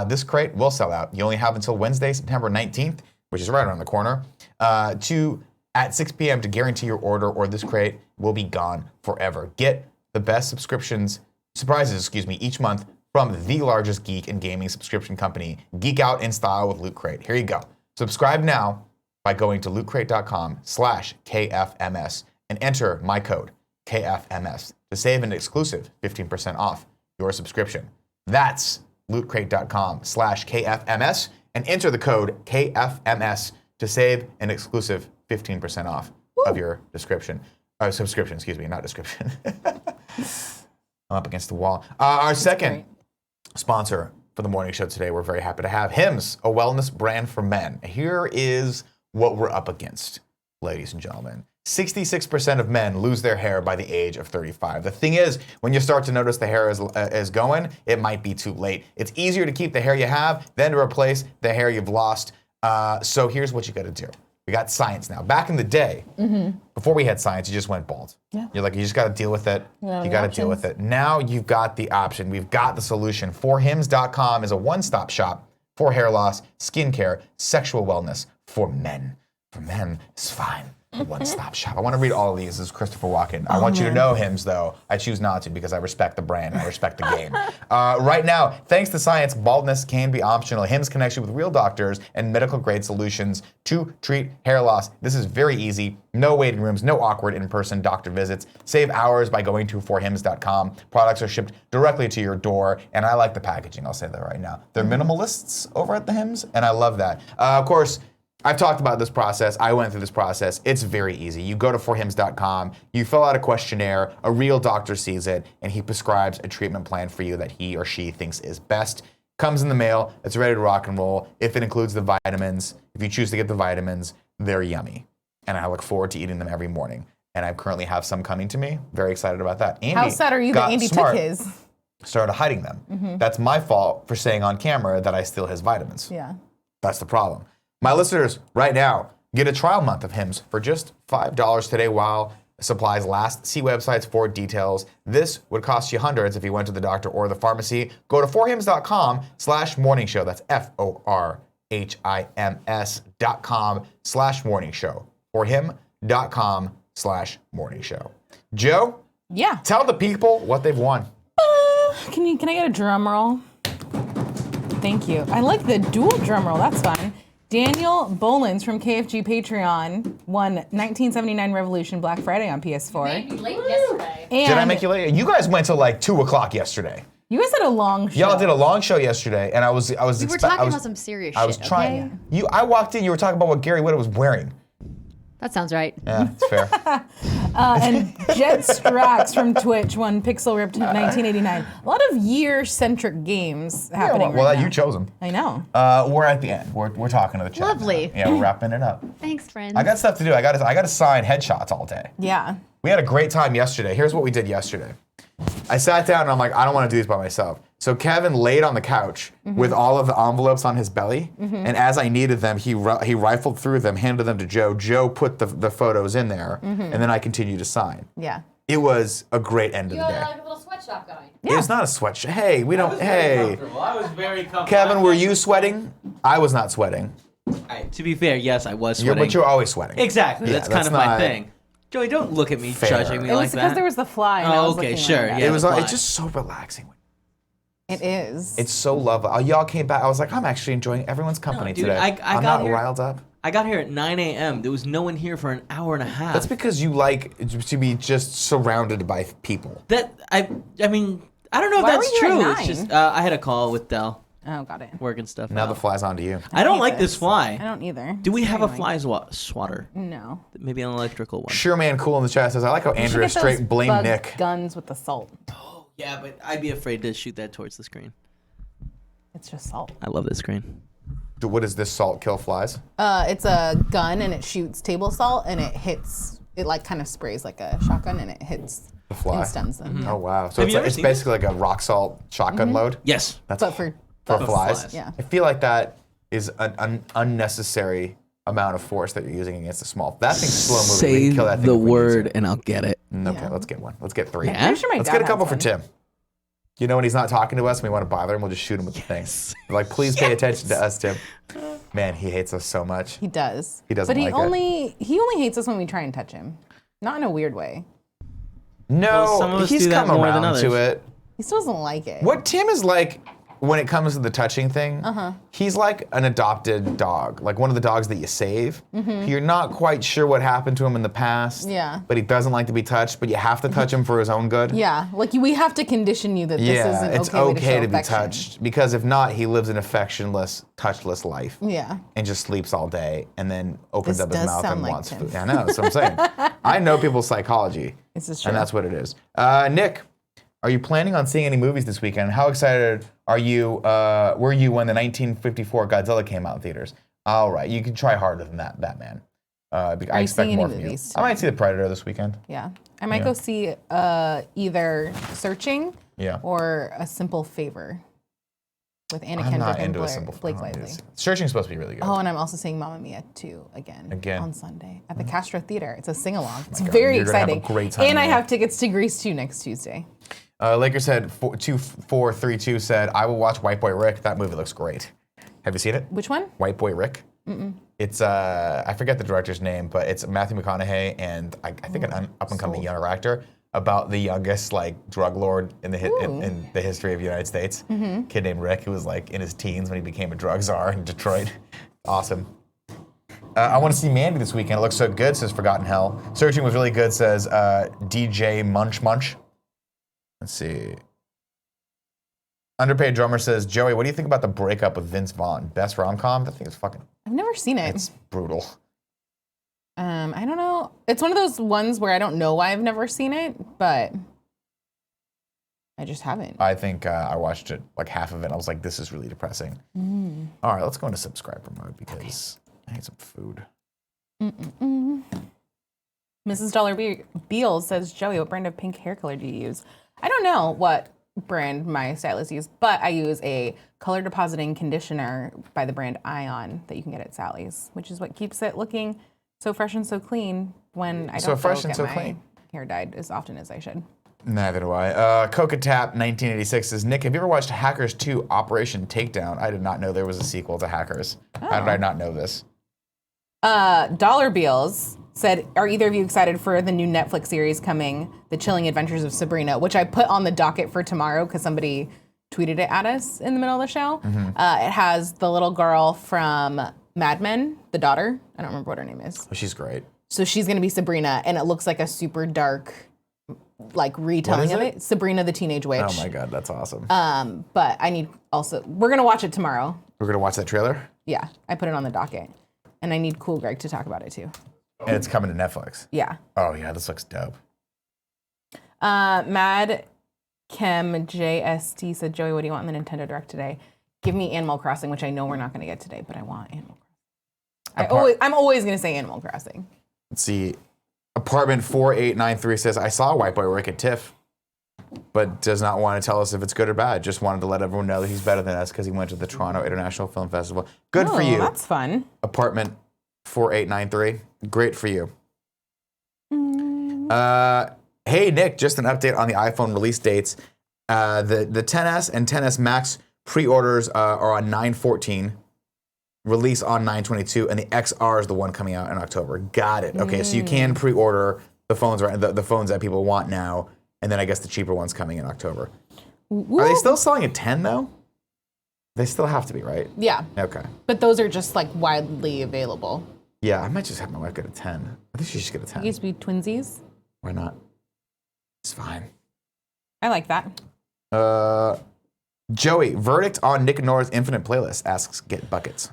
This crate will sell out. You only have until Wednesday, September 19th, which is right around the corner, at 6 p.m. to guarantee your order, or this crate will be gone forever. Get the best surprises, each month from the largest geek and gaming subscription company. Geek out in style with Loot Crate. Here you go. Subscribe now by going to lootcrate.com/KFMS and enter my code KFMS to save an exclusive 15% off your subscription. That's lootcrate.com/KFMS and enter the code KFMS to save an exclusive 15% off of your subscription, not description. I'm up against the wall. Our second sponsor for the morning show today, we're very happy to have Hims, a wellness brand for men. Here is what we're up against, ladies and gentlemen. 66% of men lose their hair by the age of 35. The thing is, when you start to notice the hair is going, it might be too late. It's easier to keep the hair you have than to replace the hair you've lost. So here's what you got to do. We got science now. Back in the day, before we had science, you just went bald.
Yeah.
You're like, you just got to deal with it. You got to deal with it. Now you've got the option. We've got the solution. ForHims.com is a one-stop shop for hair loss, skincare, sexual wellness for men. For men, it's fine. One-stop shop. I want to read all of these. This is Christopher Walken. I want you to know Hims, though. I choose not to because I respect the brand. I respect the game. Right now, thanks to science, baldness can be optional. Hims connects you with real doctors and medical-grade solutions to treat hair loss. This is very easy. No waiting rooms, no awkward in-person doctor visits. Save hours by going to forhims.com. Products are shipped directly to your door, and I like the packaging. I'll say that right now. They're minimalists over at the Hims, and I love that. Of course, I've talked about this process. I went through this process. It's very easy. You go to forhims.com, you fill out a questionnaire, a real doctor sees it, and he prescribes a treatment plan for you that he or she thinks is best. Comes in the mail, it's ready to rock and roll. If it includes the vitamins, if you choose to get the vitamins, they're yummy. And I look forward to eating them every morning. And I currently have some coming to me. Very excited about that. Andy,
how sad are you that Andy took his?
Started hiding them. That's my fault for saying on camera that I steal his vitamins.
Yeah.
That's the problem. My listeners, right now, get a trial month of Hims for just $5 today while supplies last. See websites for details. This would cost you hundreds if you went to the doctor or the pharmacy. Go to forhims.com/morningshow. That's FORHIMS.com/morningshow. forhim.com/morningshow. Joe?
Yeah.
Tell the people what they've won.
Can I get a drum roll? Thank you. I like the dual drum roll. That's fun. Daniel Bolins from KFG Patreon won 1979 Revolution Black Friday on PS4.
Made me late yesterday.
And
Did I make you late? You guys went till like 2 o'clock yesterday.
you guys had a long show.
Y'all did a long show yesterday, and I was.
We were talking about some serious shit.
I was trying.
Okay?
I walked in. You were talking about what Gary Whitta was wearing.
That sounds right.
Yeah, it's fair.
And Jet Strax from Twitch won Pixel Ripped 1989. A lot of year-centric games happening
well,
right now.
you chose them.
I know.
We're at the end. We're talking to the chat.
Lovely.
now. Yeah, we're wrapping it up.
Thanks, friends.
I got stuff to do. I got to sign headshots all day.
Yeah.
We had a great time yesterday. Here's what we did yesterday. I sat down and I'm like, I don't want to do these by myself. So Kevin laid on the couch with all of the envelopes on his belly, and as I needed them, he rifled through them, handed them to Joe. Joe put the photos in there, and then I continued to sign.
Yeah.
It was a great end of the day.
a little sweatshop going.
It's not a sweatshirt. Hey, we don't. Hey,
I was very comfortable.
Kevin, were you sweating? I was not sweating.
To be fair, yes, I was sweating.
But you're always sweating.
Exactly.
Yeah,
that's kind
that's
of my
not
thing. Joey, don't look at me
fair.
judging me
It
like
was because
that.
there was the fly. And I
Oh,
was
okay,
looking
sure.
at
Yeah,
It was.
the fly.
It's just so relaxing.
It is.
It's so lovely. Y'all came back. I was like, I'm actually enjoying everyone's company
dude,
today.
I
I'm
got
not
here-
riled up.
I got here at 9 a.m. There was no one here for an hour and a half.
That's because you like to be just surrounded by people.
I mean, I don't know if
Why were
that's
you at
true. It's
9?
just I had a call with Dell,
Oh, got it.
work and stuff.
Now
out.
the fly's onto you.
I don't
hate
like this
this.
fly.
I don't either.
Do we
It's
have a
very
fly
annoying.
swatter?
No.
Maybe an electrical one.
Sure Man Cool in the chat says, I like how
You should
Andrea
get those
straight blamed
bug
Nick.
guns with the salt.
Yeah, but I'd be afraid to shoot that towards the screen.
It's just salt.
I love this screen.
What does this salt kill flies?
It's a gun and it shoots table salt and it hits. It like kind of sprays like a shotgun and it hits
The fly.
and stuns them. Yeah.
Oh wow! So
Have
it's,
you
like,
ever
it's
seen
basically like a rock salt shotgun load.
Yes.
That's
But for
for
bugs.
flies.
Yeah.
I feel like that is an unnecessary amount of force that you're using against a small. That thing's slow moving. We
Say
can kill that thing
the
if we need to.
word and I'll get it.
Okay,
Yeah.
let's get one. Let's get 3.
Yeah?
I'm pretty sure my
Let's
dad
get a couple
has
for
one.
Tim. You know when he's not talking to us and we want to bother him, we'll just shoot him with the thing. We're like, please pay attention to us, Tim. Man, he hates us so much.
He does.
He doesn't
But
like it.
he only hates us when we try and touch him. Not in a weird way.
No,
Well, some of us
he's
do that
come
more than
around to
others.
it.
He still doesn't like it.
What Tim is like when it comes to the touching thing, he's like an adopted dog, like one of the dogs that you save. You're not quite sure what happened to him in the past.
Yeah.
But he doesn't like to be touched, but you have to touch him for his own good.
Yeah, like we have to condition you that this is
Yeah,
an
it's
okay way to show
to be
affection.
touched because if not, he lives an affectionless, touchless life.
Yeah.
And just sleeps all day and then opens
This
up his
does
mouth
sound
and
like
wants
Tim.
food. I know, that's what I'm saying. I know people's psychology.
This is true.
And that's what it is. Nick, are you planning on seeing any movies this weekend? How excited were you when the 1954 Godzilla came out in theaters? All right, you can try harder than that, Batman. I
you
expect
seeing
more
any
from you.
movies
I might see The Predator this weekend.
Yeah. I might
Yeah.
go see either Searching
Yeah.
or A Simple Favor with Anna
I'm
Kendrick
not
and
into a simple
Blake
I don't
Lively.
do- Searching's supposed to be really good.
Oh, and I'm also seeing Mamma Mia 2 again
Again.
on Sunday at the Castro Theater. It's a sing-along. It's
God,
very
you're gonna have a
exciting.
great time
And I
there.
have tickets to Grease 2 next Tuesday.
Lakers said 2432 said, I will watch White Boy Rick. That movie looks great. Have you seen it?
Which one?
White Boy Rick. It's I forget the director's name, but it's Matthew McConaughey and I think an up and coming younger actor about the youngest like drug lord in the in the history of the United States. Kid named Rick who was like in his teens when he became a drug czar in Detroit. Awesome. I want to see Mandy this weekend. It looks so good, says Forgotten Hell. Searching was really good, says DJ Munch Munch. Let's see. Underpaid Drummer says, Joey, what do you think about the breakup with Vince Vaughn? Best rom-com? That thing is fucking,
I've never seen it.
it's brutal.
I don't know. It's one of those ones where I don't know why I've never seen it, but I just haven't.
I think I watched it, like half of it, and I was like, this is really depressing. All right, let's go into subscriber mode because I need some food.
Mrs. Dollar Beals says, Joey, what brand of pink hair color do you use? I don't know what brand my stylist uses, but I use a color depositing conditioner by the brand Ion that you can get at Sally's, which is what keeps it looking so fresh and so clean when I
So
don't
fresh
go
and
get
so
my
clean.
hair dyed as often as I should.
Neither do I. Coca Tap 1986 says, Nick, have you ever watched Hackers 2 Operation Takedown? I did not know there was a sequel to Hackers. How did I not know this?
Dollar Beals said, are either of you excited for the new Netflix series coming, The Chilling Adventures of Sabrina, which I put on the docket for tomorrow because somebody tweeted it at us in the middle of the show. It has the little girl from Mad Men, the daughter. I don't remember what her name is.
Oh, she's great.
So she's going to be Sabrina, and it looks like a super dark, like, retelling
is
of
it?
it. Sabrina the Teenage Witch.
Oh my God, that's awesome.
But I need also, we're going to watch it tomorrow.
We're going to watch that trailer?
Yeah, I put it on the docket. And I need Cool Greg to talk about it too.
And it's coming to Netflix.
Yeah.
Oh yeah, this looks dope.
Mad Chem JST said, Joey, what do you want in the Nintendo Direct today? Give me Animal Crossing, which I know we're not going to get today, but I want Animal Crossing. I'm always going to say Animal Crossing.
Let's see. Apartment 4893 says, I saw White Boy work at TIFF, but does not want to tell us if it's good or bad. Just wanted to let everyone know that he's better than us because he went to the Toronto International Film Festival. Good for you.
That's fun.
Apartment 4893. Great for you. Hey, Nick, just an update on the iPhone release dates. The XS and XS Max pre-orders are on 9/14, release on 9/22, and the XR is the one coming out in October. Got it. Okay, so you can pre-order the phones, the phones that people want now, and then I guess the cheaper one's coming in October. Are they still selling at 10 though? They still have to be, right?
Yeah.
Okay.
But those are just like widely available.
Yeah, I might just have my wife get a 10. I think she should get a 10.
Used to be twinsies.
Why not? It's fine.
I like that.
Joey, verdict on Nick Norris Infinite Playlist, asks Get Buckets.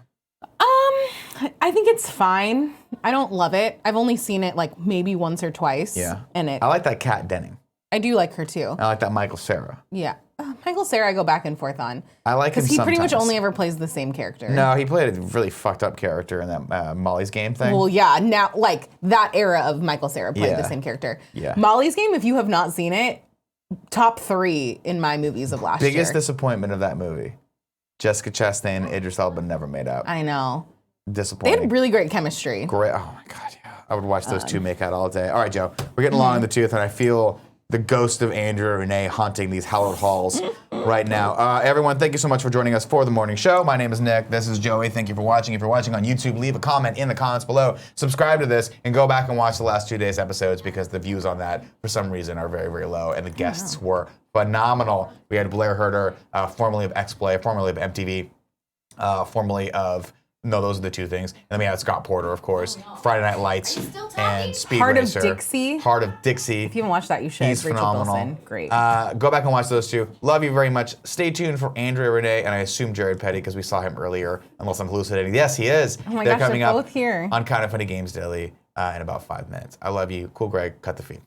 I think it's fine. I don't love it. I've only seen it like maybe once or twice.
Yeah.
And
I like that Kat Denning.
I do like her too.
I like that Michael Cera.
Yeah. Michael Cera, I go back and forth on.
I like him
because he pretty much
sometimes.
only ever plays the same character.
No, he played a really fucked up character in that Molly's Game thing.
Well, yeah. Now, like that era of Michael Cera played
Yeah.
the same character.
Yeah.
Molly's Game, if you have not seen it, top 3 in my movies of last
Biggest
year.
disappointment of that movie. Jessica Chastain and Idris Elba never made out.
I know. They
Disappointing.
had really great chemistry.
Great. Oh my God, yeah. I would watch those two make out all day. All right, Joe. We're getting long in the tooth, and I feel the ghost of Andrea Renee haunting these hallowed halls right now. Everyone, thank you so much for joining us for the morning show. My name is Nick. This is Joey. Thank you for watching. If you're watching on YouTube, leave a comment in the comments below. Subscribe to this and go back and watch the last 2 days' episodes because the views on that, for some reason, are very, very low, and the guests were phenomenal. We had Blair Herter, formerly of X-Play, formerly of MTV, formerly of... No, those are the two things. And then we had Scott Porter, of course, Friday Night Lights, and Speed
Heart of
Racer.
Dixie.
Heart of Dixie.
If you haven't watched that, you should.
He's
Rachel
phenomenal.
Bilson. Great.
Go back and watch those two. Love you very much. Stay tuned for Andrea Renee, and I assume Jared Petty, because we saw him earlier, unless I'm hallucinating. Yes, he is.
Oh my
They're
gosh,
coming
they're
up
both here.
on Kind of Funny Games Daily in about 5 minutes. I love you. Cool Greg, cut the feed.